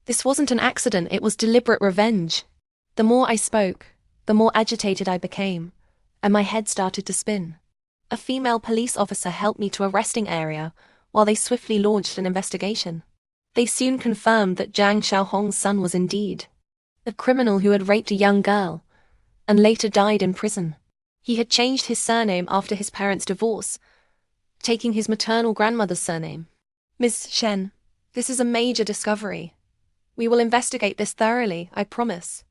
This wasn't an accident, it was deliberate revenge. The more I spoke, the more agitated I became, and my head started to spin. A female police officer helped me to a resting area while they swiftly launched an investigation. They soon confirmed that Zhang Xiaohong's son was indeed the criminal who had raped a young girl and later died in prison. He had changed his surname after his parents' divorce, taking his maternal grandmother's surname. Ms. Shen, this is a major discovery. We will investigate this thoroughly, I promise.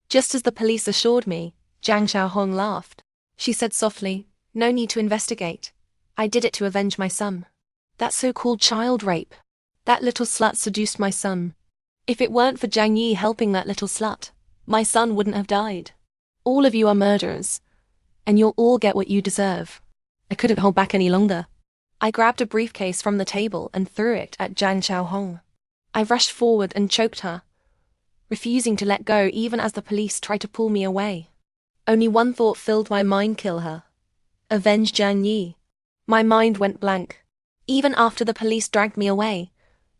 Just as the police assured me, Zhang Xiaohong laughed. She said softly, no need to investigate. I did it to avenge my son. That so-called child rape. That little slut seduced my son. If it weren't for Jiang Yi helping that little slut, my son wouldn't have died. All of you are murderers, and you'll all get what you deserve. I couldn't hold back any longer. I grabbed a briefcase from the table and threw it at Zhang Xiaohong. I rushed forward and choked her, refusing to let go even as the police tried to pull me away. Only one thought filled my mind: kill her. Avenge Jiang Yi. My mind went blank. Even after the police dragged me away,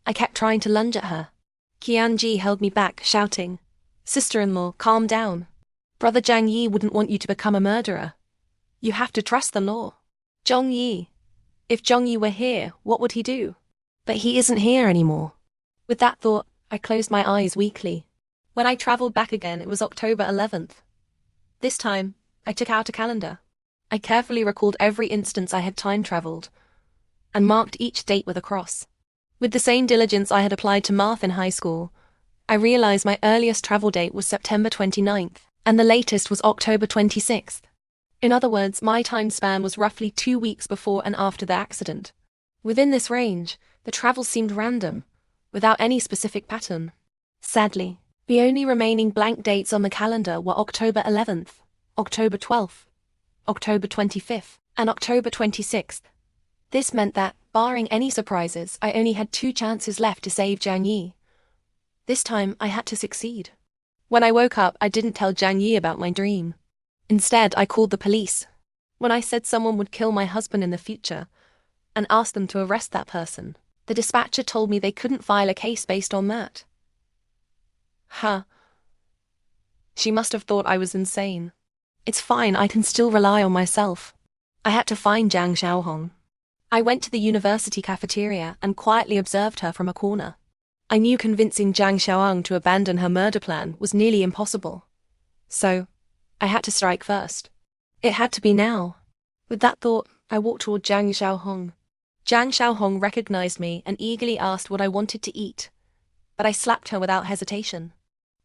I kept trying to lunge at her. Qianji held me back, shouting, Sister-in-law, calm down. Brother Jiang Yi wouldn't want you to become a murderer. You have to trust the law. Zhong Yi. If Zhong Yi were here, what would he do? But he isn't here anymore. With that thought, I closed my eyes weakly. When I traveled back again, it was October 11th. This time, I took out a calendar. I carefully recalled every instance I had time-traveled, and marked each date with a cross. With the same diligence I had applied to math in high school, I realized my earliest travel date was September 29th, and the latest was October 26th. In other words, my time span was roughly 2 weeks before and after the accident. Within this range, the travel seemed random, without any specific pattern. Sadly, the only remaining blank dates on the calendar were October 11th, October 12th, October 25th, and October 26th. This meant that, barring any surprises, I only had 2 chances left to save Jiang Yi. This time, I had to succeed. When I woke up, I didn't tell Jiang Yi about my dream. Instead, I called the police. When I said someone would kill my husband in the future, and asked them to arrest that person, the dispatcher told me they couldn't file a case based on that. Huh. She must have thought I was insane. It's fine, I can still rely on myself. I had to find Zhang Xiaohong. I went to the university cafeteria and quietly observed her from a corner. I knew convincing Zhang Xiaohong to abandon her murder plan was nearly impossible. So, I had to strike first. It had to be now. With that thought, I walked toward Zhang Xiaohong. Zhang Xiaohong recognized me and eagerly asked what I wanted to eat, but I slapped her without hesitation.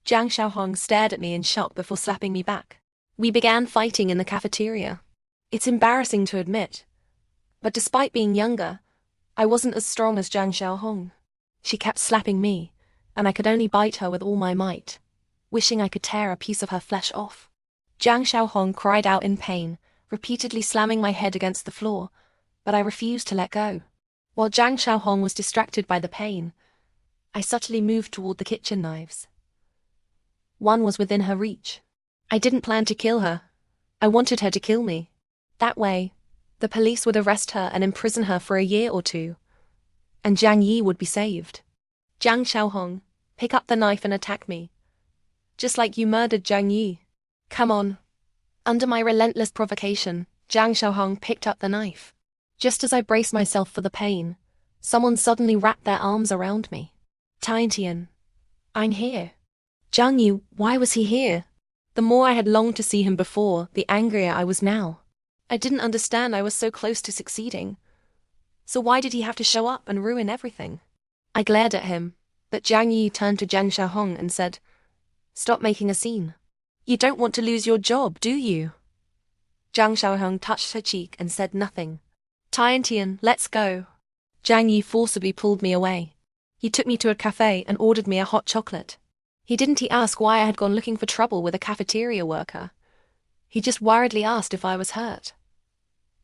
Zhang Xiaohong stared at me in shock before slapping me back. We began fighting in the cafeteria. It's embarrassing to admit, but despite being younger, I wasn't as strong as Zhang Xiaohong. She kept slapping me, and I could only bite her with all my might, wishing I could tear a piece of her flesh off. Zhang Xiaohong cried out in pain, repeatedly slamming my head against the floor, but I refused to let go. While Zhang Xiaohong was distracted by the pain, I subtly moved toward the kitchen knives. One was within her reach. I didn't plan to kill her. I wanted her to kill me. That way, the police would arrest her and imprison her for a year or 2, and Jiang Yi would be saved. Zhang Xiaohong, pick up the knife and attack me. Just like you murdered Zhang Yi. Come on. Under my relentless provocation, Zhang Xiaohong picked up the knife. Just as I braced myself for the pain, someone suddenly wrapped their arms around me. Tiantian. I'm here. Zhang Yi, why was he here? The more I had longed to see him before, the angrier I was now. I didn't understand I was so close to succeeding. So why did he have to show up and ruin everything? I glared at him, but Zhang Yi turned to Zhang Xiaohong and said, "Stop making a scene. You don't want to lose your job, do you?" Zhang Xiaohong touched her cheek and said nothing. Tiantian, let's go. Zhang Yi forcibly pulled me away. He took me to a cafe and ordered me a hot chocolate. He didn't ask why I had gone looking for trouble with a cafeteria worker. He just worriedly asked if I was hurt.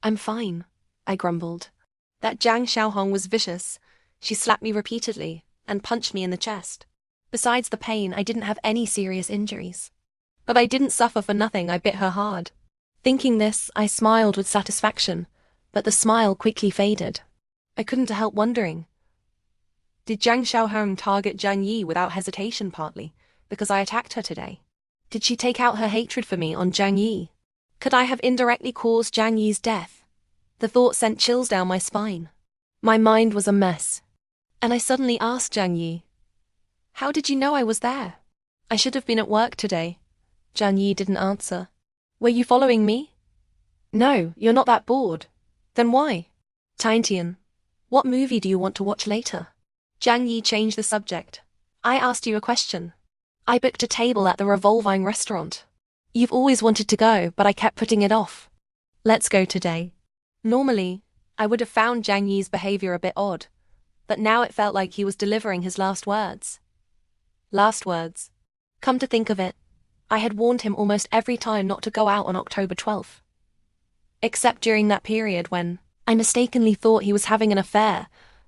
I'm fine, I grumbled. That Zhang Xiaohong was vicious. She slapped me repeatedly and punched me in the chest. Besides the pain, I didn't have any serious injuries. But I didn't suffer for nothing. I bit her hard. Thinking this, I smiled with satisfaction, but the smile quickly faded. I couldn't help wondering. Did Zhang Xiaohong target Zhang Yi without hesitation, partly because I attacked her today? Did she take out her hatred for me on Zhang Yi? Could I have indirectly caused Zhang Yi's death? The thought sent chills down my spine. My mind was a mess. And I suddenly asked Zhang Yi, "How did you know I was there?" "I should have been at work today." Zhang Yi didn't answer. "Were you following me?" "No, you're not that bored." "Then why?" "Tiantian, what movie do you want to watch later?" Zhang Yi changed the subject. "I asked you a question. I booked a table at the revolving restaurant. You've always wanted to go, but I kept putting it off. Let's go today." Normally, I would have found Zhang Yi's behavior a bit odd, but now it felt like he was delivering his last words. Last words. Come to think of it, I had warned him almost every time not to go out on October 12th. Except during that period when I mistakenly thought he was having an affair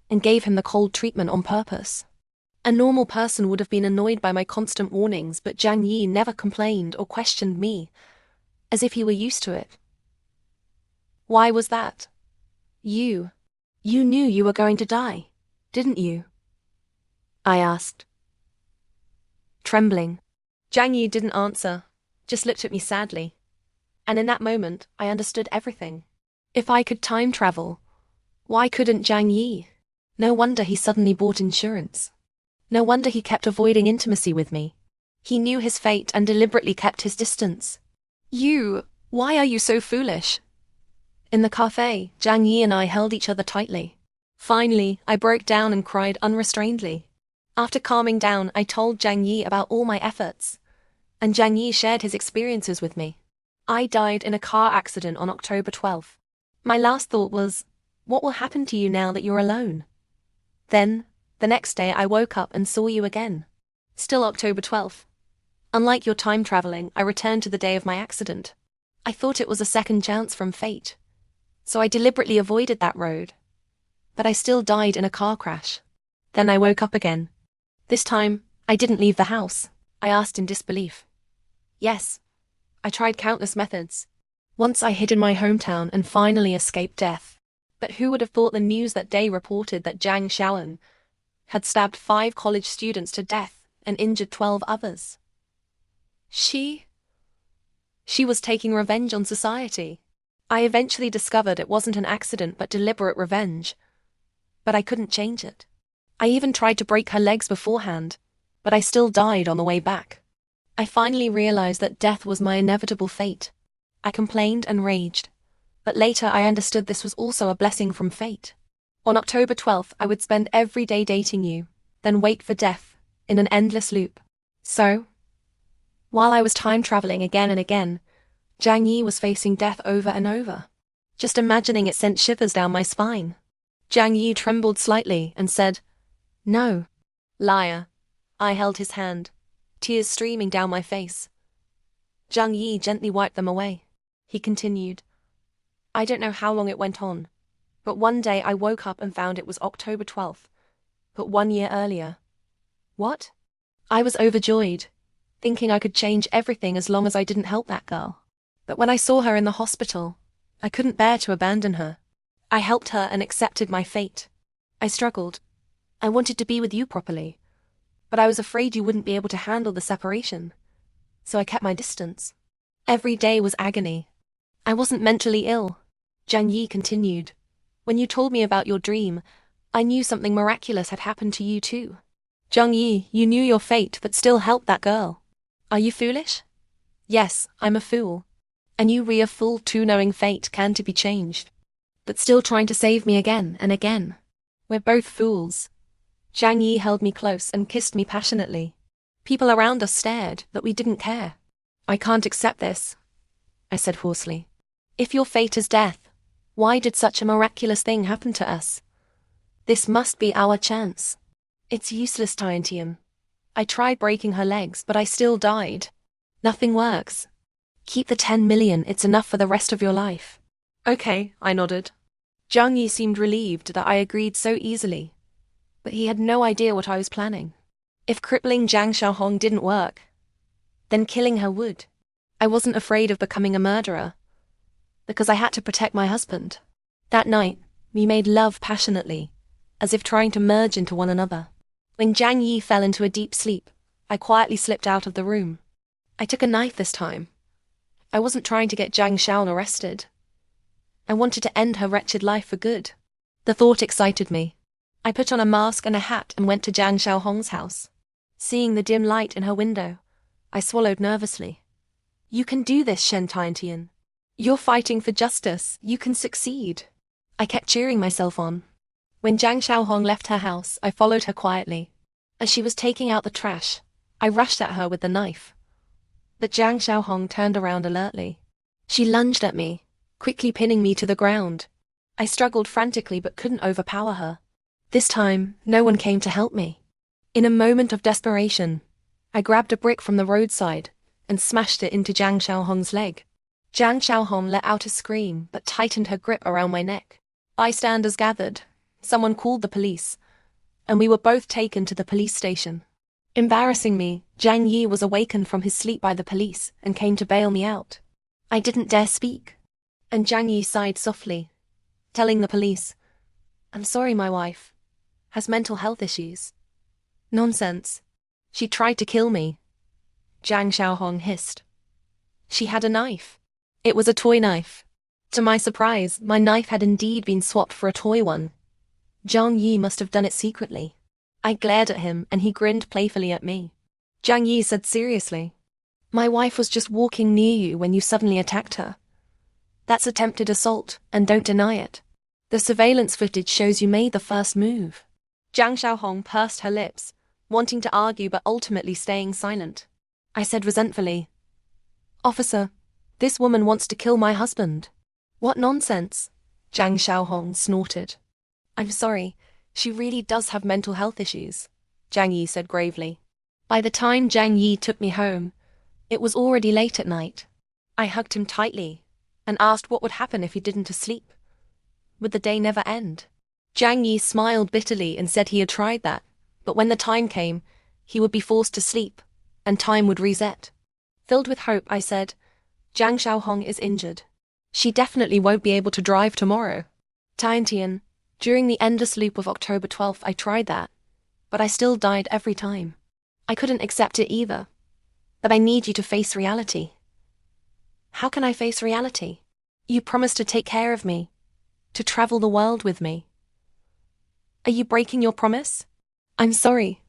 and gave him the cold treatment on purpose. A normal person would have been annoyed by my constant warnings, but Zhang Yi never complained or questioned me, as if he were used to it. Why was that? You knew you were going to die, didn't you? I asked, trembling. Zhang Yi didn't answer, just looked at me sadly. And in that moment, I understood everything. If I could time travel, why couldn't Zhang Yi? No wonder he suddenly bought insurance. No wonder he kept avoiding intimacy with me. He knew his fate and deliberately kept his distance. Why are you so foolish? In the cafe, Zhang Yi and I held each other tightly. Finally, I broke down and cried unrestrainedly. After calming down, I told Zhang Yi about all my efforts, and Zhang Yi shared his experiences with me. I died in a car accident on October 12th. My last thought was, what will happen to you now that you're alone? Then, the next day I woke up and saw you again. Still October 12th. Unlike your time traveling, I returned to the day of my accident. I thought it was a second chance from fate, so I deliberately avoided that road. But I still died in a car crash. Then I woke up again. This time, I didn't leave the house. I asked in disbelief. Yes, I tried countless methods. Once I hid in my hometown and finally escaped death. But who would have thought the news that day reported that Zhang Xiaoan had stabbed 5 college students to death and injured 12 others? She was taking revenge on society. I eventually discovered it wasn't an accident but deliberate revenge. But I couldn't change it. I even tried to break her legs beforehand, but I still died on the way back. I finally realized that death was my inevitable fate. I complained and raged, but later I understood this was also a blessing from fate. On October 12th, I would spend every day dating you, then wait for death, in an endless loop. So, while I was time traveling again and again, Zhang Yi was facing death over and over. Just imagining it sent shivers down my spine. Zhang Yi trembled slightly and said, "No." "Liar." I held his hand, tears streaming down my face. Zhang Yi gently wiped them away. He continued, "I don't know how long it went on, but one day I woke up and found it was October 12th, but 1 year earlier." What? I was overjoyed, thinking I could change everything as long as I didn't help that girl. But when I saw her in the hospital, I couldn't bear to abandon her. I helped her and accepted my fate. I struggled. I wanted to be with you properly, but I was afraid you wouldn't be able to handle the separation. so I kept my distance. Every day was agony. I wasn't mentally ill. Zhang Yi continued. When you told me about your dream, I knew something miraculous had happened to you too. Zhang Yi, you knew your fate but still helped that girl. Are you foolish? Yes, I'm a fool. And you a fool too, knowing fate can't be changed. But still trying to save me again and again. We're both fools. Zhang Yi held me close and kissed me passionately. People around us stared, but we didn't care. I can't accept this, I said hoarsely. If your fate is death, why did such a miraculous thing happen to us? This must be our chance. It's useless, Tiantian. I tried breaking her legs, but I still died. Nothing works. Keep the 10 million, it's enough for the rest of your life. Okay, I nodded. Zhang Yi seemed relieved that I agreed so easily. But he had no idea what I was planning. If crippling Zhang Xiaohong didn't work, then killing her would. I wasn't afraid of becoming a murderer, because I had to protect my husband. That night, we made love passionately, as if trying to merge into one another. When Zhang Yi fell into a deep sleep, I quietly slipped out of the room. I took a knife this time. I wasn't trying to get Zhang Xiaon arrested. I wanted to end her wretched life for good. The thought excited me. I put on a mask and a hat and went to Zhang Xiaohong's house. Seeing the dim light in her window, I swallowed nervously. You can do this, Shen Tiantian. You're fighting for justice. You can succeed. I kept cheering myself on. When Zhang Xiaohong left her house, I followed her quietly. As she was taking out the trash, I rushed at her with the knife. But Zhang Xiaohong turned around alertly. She lunged at me, quickly pinning me to the ground. I struggled frantically but couldn't overpower her. This time, no one came to help me. In a moment of desperation, I grabbed a brick from the roadside and smashed it into Zhang Xiaohong's leg. Zhang Xiaohong let out a scream but tightened her grip around my neck. Bystanders gathered. Someone called the police, and we were both taken to the police station. Embarrassing me, Zhang Yi was awakened from his sleep by the police and came to bail me out. I didn't dare speak, and Zhang Yi sighed softly, telling the police, I'm sorry, my wife has mental health issues. Nonsense. She tried to kill me. Zhang Xiaohong hissed. She had a knife. It was a toy knife. To my surprise, my knife had indeed been swapped for a toy one. Zhang Yi must have done it secretly. I glared at him and he grinned playfully at me. Zhang Yi said seriously, my wife was just walking near you when you suddenly attacked her. That's attempted assault, and don't deny it. The surveillance footage shows you made the first move. Zhang Xiaohong pursed her lips, wanting to argue but ultimately staying silent. I said resentfully, Officer, this woman wants to kill my husband. What nonsense, Zhang Xiaohong snorted. I'm sorry, she really does have mental health issues, Zhang Yi said gravely. By the time Zhang Yi took me home, it was already late at night. I hugged him tightly and asked what would happen if he didn't sleep. Would the day never end? Zhang Yi smiled bitterly and said he had tried that, but when the time came, he would be forced to sleep, and time would reset. Filled with hope, I said, Zhang Xiaohong is injured. She definitely won't be able to drive tomorrow. Tiantian, during the endless loop of October 12th, I tried that, but I still died every time. I couldn't accept it either. But I need you to face reality. How can I face reality? You promised to take care of me, to travel the world with me. Are you breaking your promise? I'm sorry.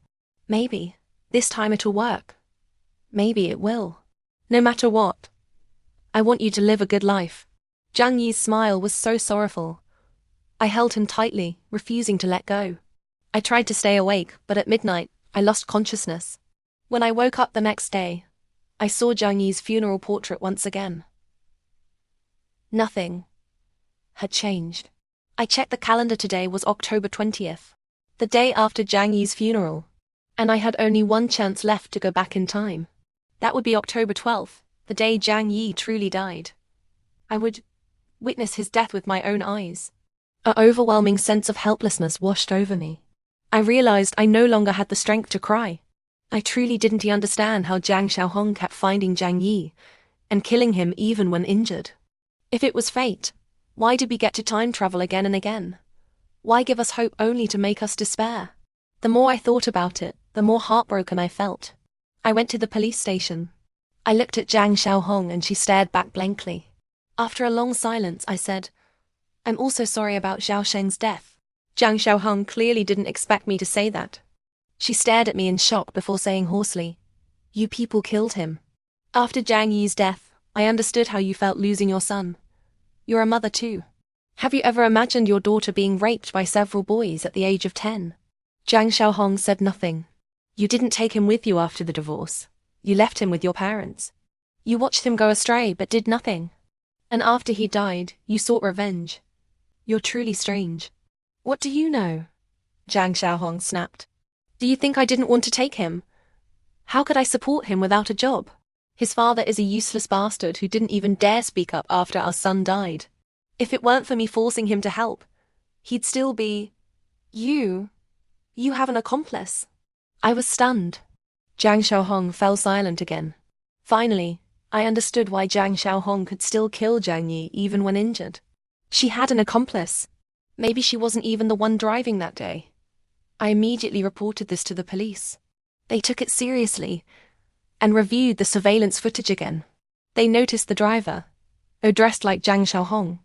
Maybe this time it'll work. Maybe it will. No matter what, I want you to live a good life. Zhang Yi's smile was so sorrowful. I held him tightly, refusing to let go. I tried to stay awake, but at midnight, I lost consciousness. When I woke up the next day, I saw Zhang Yi's funeral portrait once again. Nothing had changed. I checked the calendar. Today was October 20th, the day after Zhang Yi's funeral, and I had only one chance left to go back in time. That would be October 12th, the day Zhang Yi truly died. I would witness his death with my own eyes. An overwhelming sense of helplessness washed over me. I realized I no longer had the strength to cry. I truly didn't understand how Zhang Xiaohong kept finding Zhang Yi and killing him even when injured. If it was fate, why did we get to time travel again and again? Why give us hope only to make us despair? The more I thought about it, the more heartbroken I felt. I went to the police station. I looked at Zhang Xiaohong and she stared back blankly. After a long silence, I said, I'm also sorry about Xiao Sheng's death. Zhang Xiaohong clearly didn't expect me to say that. She stared at me in shock before saying hoarsely, You people killed him. After Zhang Yi's death, I understood how you felt losing your son. You're a mother too. Have you ever imagined your daughter being raped by several boys at the age of 10? Zhang Xiaohong said nothing. You didn't take him with you after the divorce. You left him with your parents. You watched him go astray but did nothing. And after he died, you sought revenge. You're truly strange. What do you know? Zhang Xiaohong snapped. Do you think I didn't want to take him? How could I support him without a job? His father is a useless bastard who didn't even dare speak up after our son died. If it weren't for me forcing him to help, he'd still be… You have an accomplice. I was stunned. Zhang Xiaohong fell silent again. Finally, I understood why Zhang Xiaohong could still kill Zhang Yi even when injured. She had an accomplice. Maybe she wasn't even the one driving that day. I immediately reported this to the police. They took it seriously and reviewed the surveillance footage again. They noticed the driver, dressed like Zhang Xiaohong,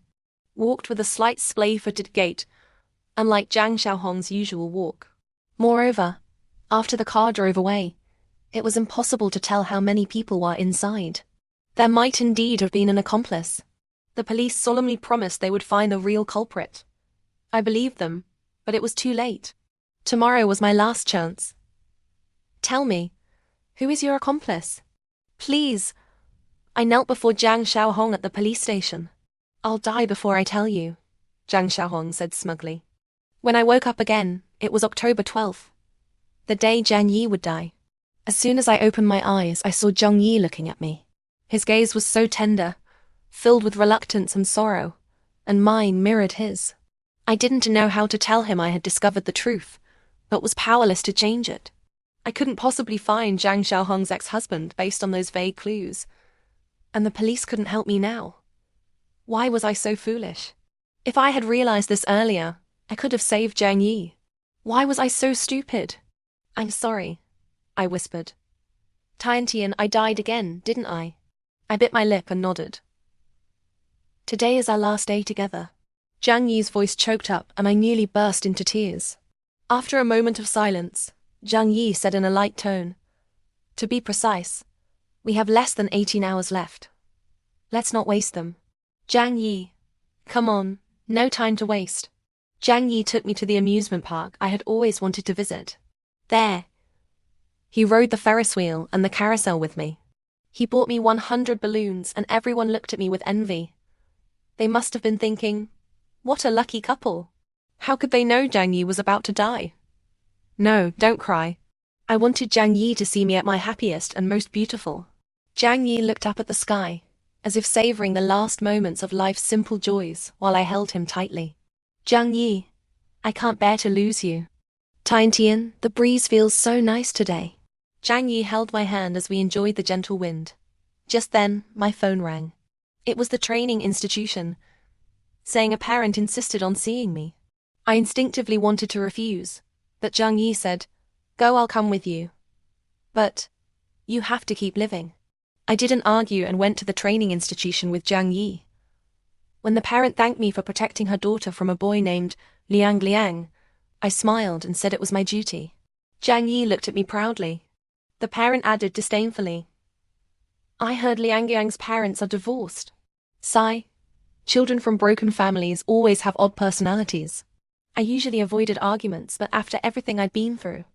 walked with a slight splay-footed gait, unlike Zhang Xiaohong's usual walk. Moreover, after the car drove away, it was impossible to tell how many people were inside. There might indeed have been an accomplice. The police solemnly promised they would find the real culprit. I believed them, but it was too late. Tomorrow was my last chance. Tell me, who is your accomplice? Please. I knelt before Zhang Xiaohong at the police station. I'll die before I tell you, Zhang Xiaohong said smugly. When I woke up again, it was October 12th, the day Zhang Yi would die. As soon as I opened my eyes, I saw Zhang Yi looking at me. His gaze was so tender, filled with reluctance and sorrow, and mine mirrored his. I didn't know how to tell him I had discovered the truth, but was powerless to change it. I couldn't possibly find Zhang Xiaohong's ex-husband based on those vague clues, and the police couldn't help me now. Why was I so foolish? If I had realized this earlier, I could have saved Zhang Yi. Why was I so stupid? I'm sorry, I whispered. Tiantian, I died again, didn't I? I bit my lip and nodded. Today is our last day together. Zhang Yi's voice choked up and I nearly burst into tears. After a moment of silence, Zhang Yi said in a light tone, To be precise, we have less than 18 hours left. Let's not waste them. Zhang Yi, come on, no time to waste. Zhang Yi took me to the amusement park I had always wanted to visit. There, he rode the Ferris wheel and the carousel with me. He bought me 100 balloons and everyone looked at me with envy. They must have been thinking, what a lucky couple. How could they know Zhang Yi was about to die? No, don't cry. I wanted Zhang Yi to see me at my happiest and most beautiful. Zhang Yi looked up at the sky, as if savoring the last moments of life's simple joys while I held him tightly. Zhang Yi, I can't bear to lose you. Tiantian, the breeze feels so nice today. Zhang Yi held my hand as we enjoyed the gentle wind. Just then, my phone rang. It was the training institution, saying a parent insisted on seeing me. I instinctively wanted to refuse, but Zhang Yi said, Go, I'll come with you. But you have to keep living. I didn't argue and went to the training institution with Zhang Yi. When the parent thanked me for protecting her daughter from a boy named Liang Liang, I smiled and said it was my duty. Zhang Yi looked at me proudly. The parent added disdainfully, I heard Liang Liang's parents are divorced. Sigh. Children from broken families always have odd personalities. I usually avoided arguments, but after everything I'd been through,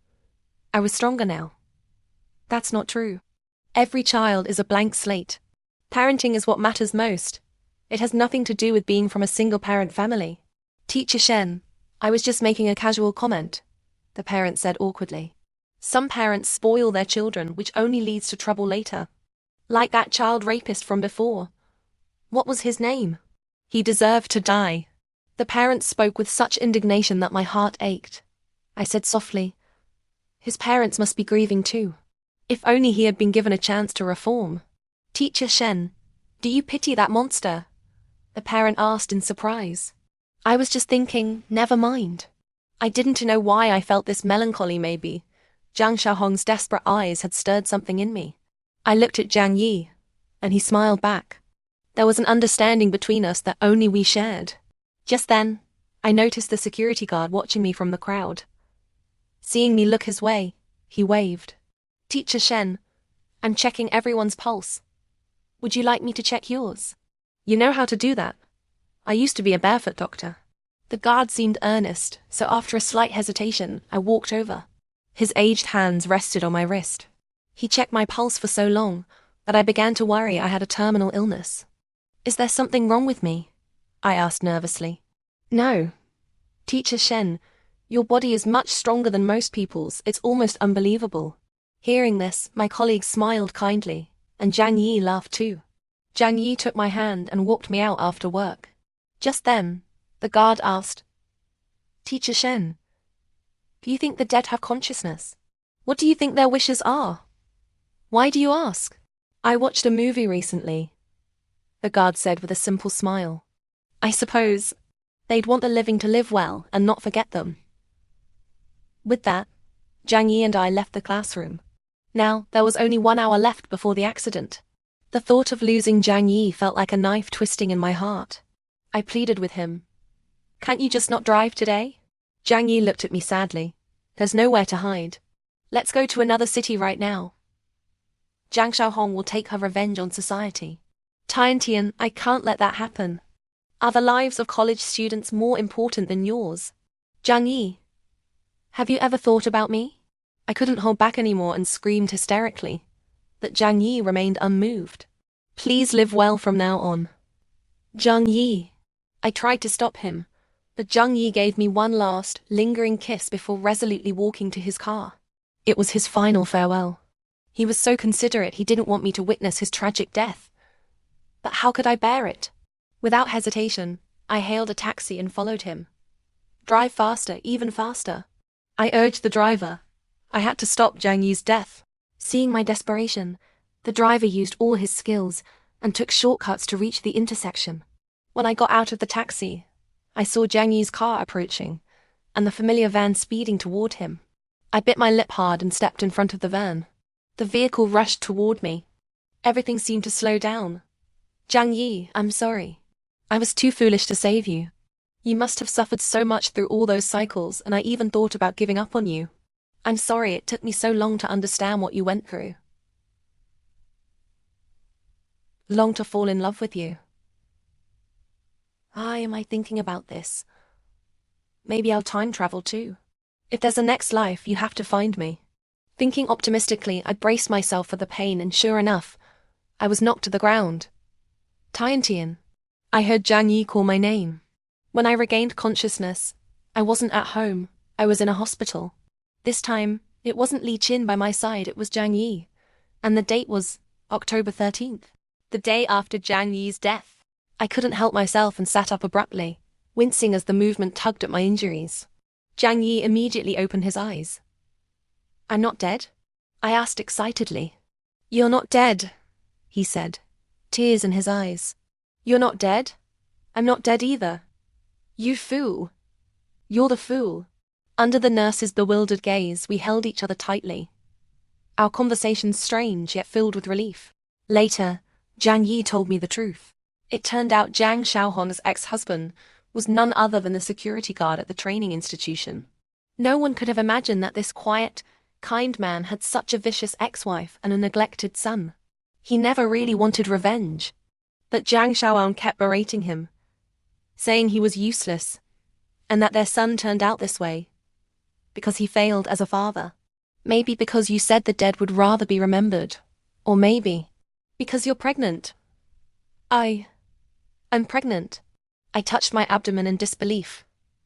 I was stronger now. That's not true. Every child is a blank slate. Parenting is what matters most. It has nothing to do with being from a single-parent family. Teacher Shen, I was just making a casual comment, the parent said awkwardly. Some parents spoil their children, which only leads to trouble later. Like that child rapist from before. What was his name? He deserved to die. The parents spoke with such indignation that my heart ached. I said softly, His parents must be grieving too. If only he had been given a chance to reform. Teacher Shen, do you pity that monster? The parent asked in surprise. I was just thinking, never mind. I didn't know why I felt this melancholy. Maybe Zhang Xiaohong's desperate eyes had stirred something in me. I looked at Jiang Yi, and he smiled back. There was an understanding between us that only we shared. Just then, I noticed the security guard watching me from the crowd. Seeing me look his way, he waved. Teacher Shen, I'm checking everyone's pulse. Would you like me to check yours? You know how to do that. I used to be a barefoot doctor. The guard seemed earnest, so after a slight hesitation, I walked over. His aged hands rested on my wrist. He checked my pulse for so long that I began to worry I had a terminal illness. Is there something wrong with me? I asked nervously. No. Teacher Shen, your body is much stronger than most people's. It's almost unbelievable. Hearing this, my colleagues smiled kindly, and Jiang Yi laughed too. Jiang Yi took my hand and walked me out after work. Just then, the guard asked, Teacher Shen, do you think the dead have consciousness? What do you think their wishes are? Why do you ask? I watched a movie recently, the guard said with a simple smile. I suppose they'd want the living to live well and not forget them. With that, Jiang Yi and I left the classroom. Now, there was only 1 hour left before the accident. The thought of losing Jiang Yi felt like a knife twisting in my heart. I pleaded with him. Can't you just not drive today? Jiang Yi looked at me sadly. There's nowhere to hide. Let's go to another city right now. Jiang Xiaohong will take her revenge on society. Tiantian, I can't let that happen. Are the lives of college students more important than yours? Jiang Yi, have you ever thought about me? I couldn't hold back anymore and screamed hysterically. But Jiang Yi remained unmoved. Please live well from now on. Jiang Yi. I tried to stop him, but Jiang Yi gave me one last, lingering kiss before resolutely walking to his car. It was his final farewell. He was so considerate he didn't want me to witness his tragic death. But how could I bear it? Without hesitation, I hailed a taxi and followed him. Drive faster, even faster. I urged the driver. I had to stop Jiang Yi's death. Seeing my desperation, the driver used all his skills and took shortcuts to reach the intersection. When I got out of the taxi, I saw Jiang Yi's car approaching, and the familiar van speeding toward him. I bit my lip hard and stepped in front of the van. The vehicle rushed toward me. Everything seemed to slow down. Jiang Yi, I'm sorry. I was too foolish to save you. You must have suffered so much through all those cycles, and I even thought about giving up on you. I'm sorry it took me so long to understand what you went through. Long to fall in love with you. Why am I thinking about this? Maybe I'll time travel too. If there's a next life, you have to find me. Thinking optimistically, I braced myself for the pain, and sure enough, I was knocked to the ground. Tiantian. I heard Jiang Yi call my name. When I regained consciousness, I wasn't at home, I was in a hospital. This time, it wasn't Li Qin by my side, it was Jiang Yi. And the date was October 13th, the day after Jiang Yi's death. I couldn't help myself and sat up abruptly, wincing as the movement tugged at my injuries. Jiang Yi immediately opened his eyes. I'm not dead? I asked excitedly. You're not dead, he said, tears in his eyes. You're not dead? I'm not dead either. You fool. You're the fool. Under the nurse's bewildered gaze, we held each other tightly. Our conversation strange yet filled with relief. Later, Jiang Yi told me the truth. It turned out Jiang Xiaohong's ex-husband was none other than the security guard at the training institution. No one could have imagined that this quiet, kind man had such a vicious ex-wife and a neglected son. He never really wanted revenge. But Jiang Xiaohong kept berating him, saying he was useless, and that their son turned out this way because he failed as a father. Maybe because you said the dead would rather be remembered. Or maybe because you're pregnant. I'm pregnant. I touched my abdomen in disbelief,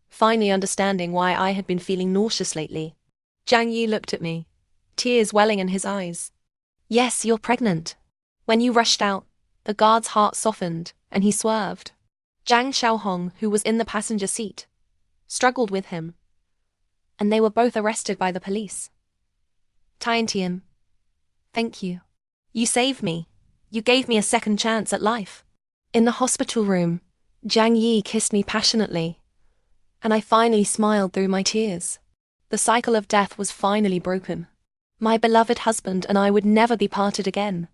finally understanding why I had been feeling nauseous lately. Jiang Yi looked at me, tears welling in his eyes. Yes, you're pregnant. When you rushed out, the guard's heart softened, and he swerved. Jiang Xiaohong, who was in the passenger seat, struggled with him, and they were both arrested by the police. Tiantian, thank you. You saved me. You gave me a second chance at life. In the hospital room, Jiang Yi kissed me passionately, and I finally smiled through my tears. The cycle of death was finally broken. My beloved husband and I would never be parted again.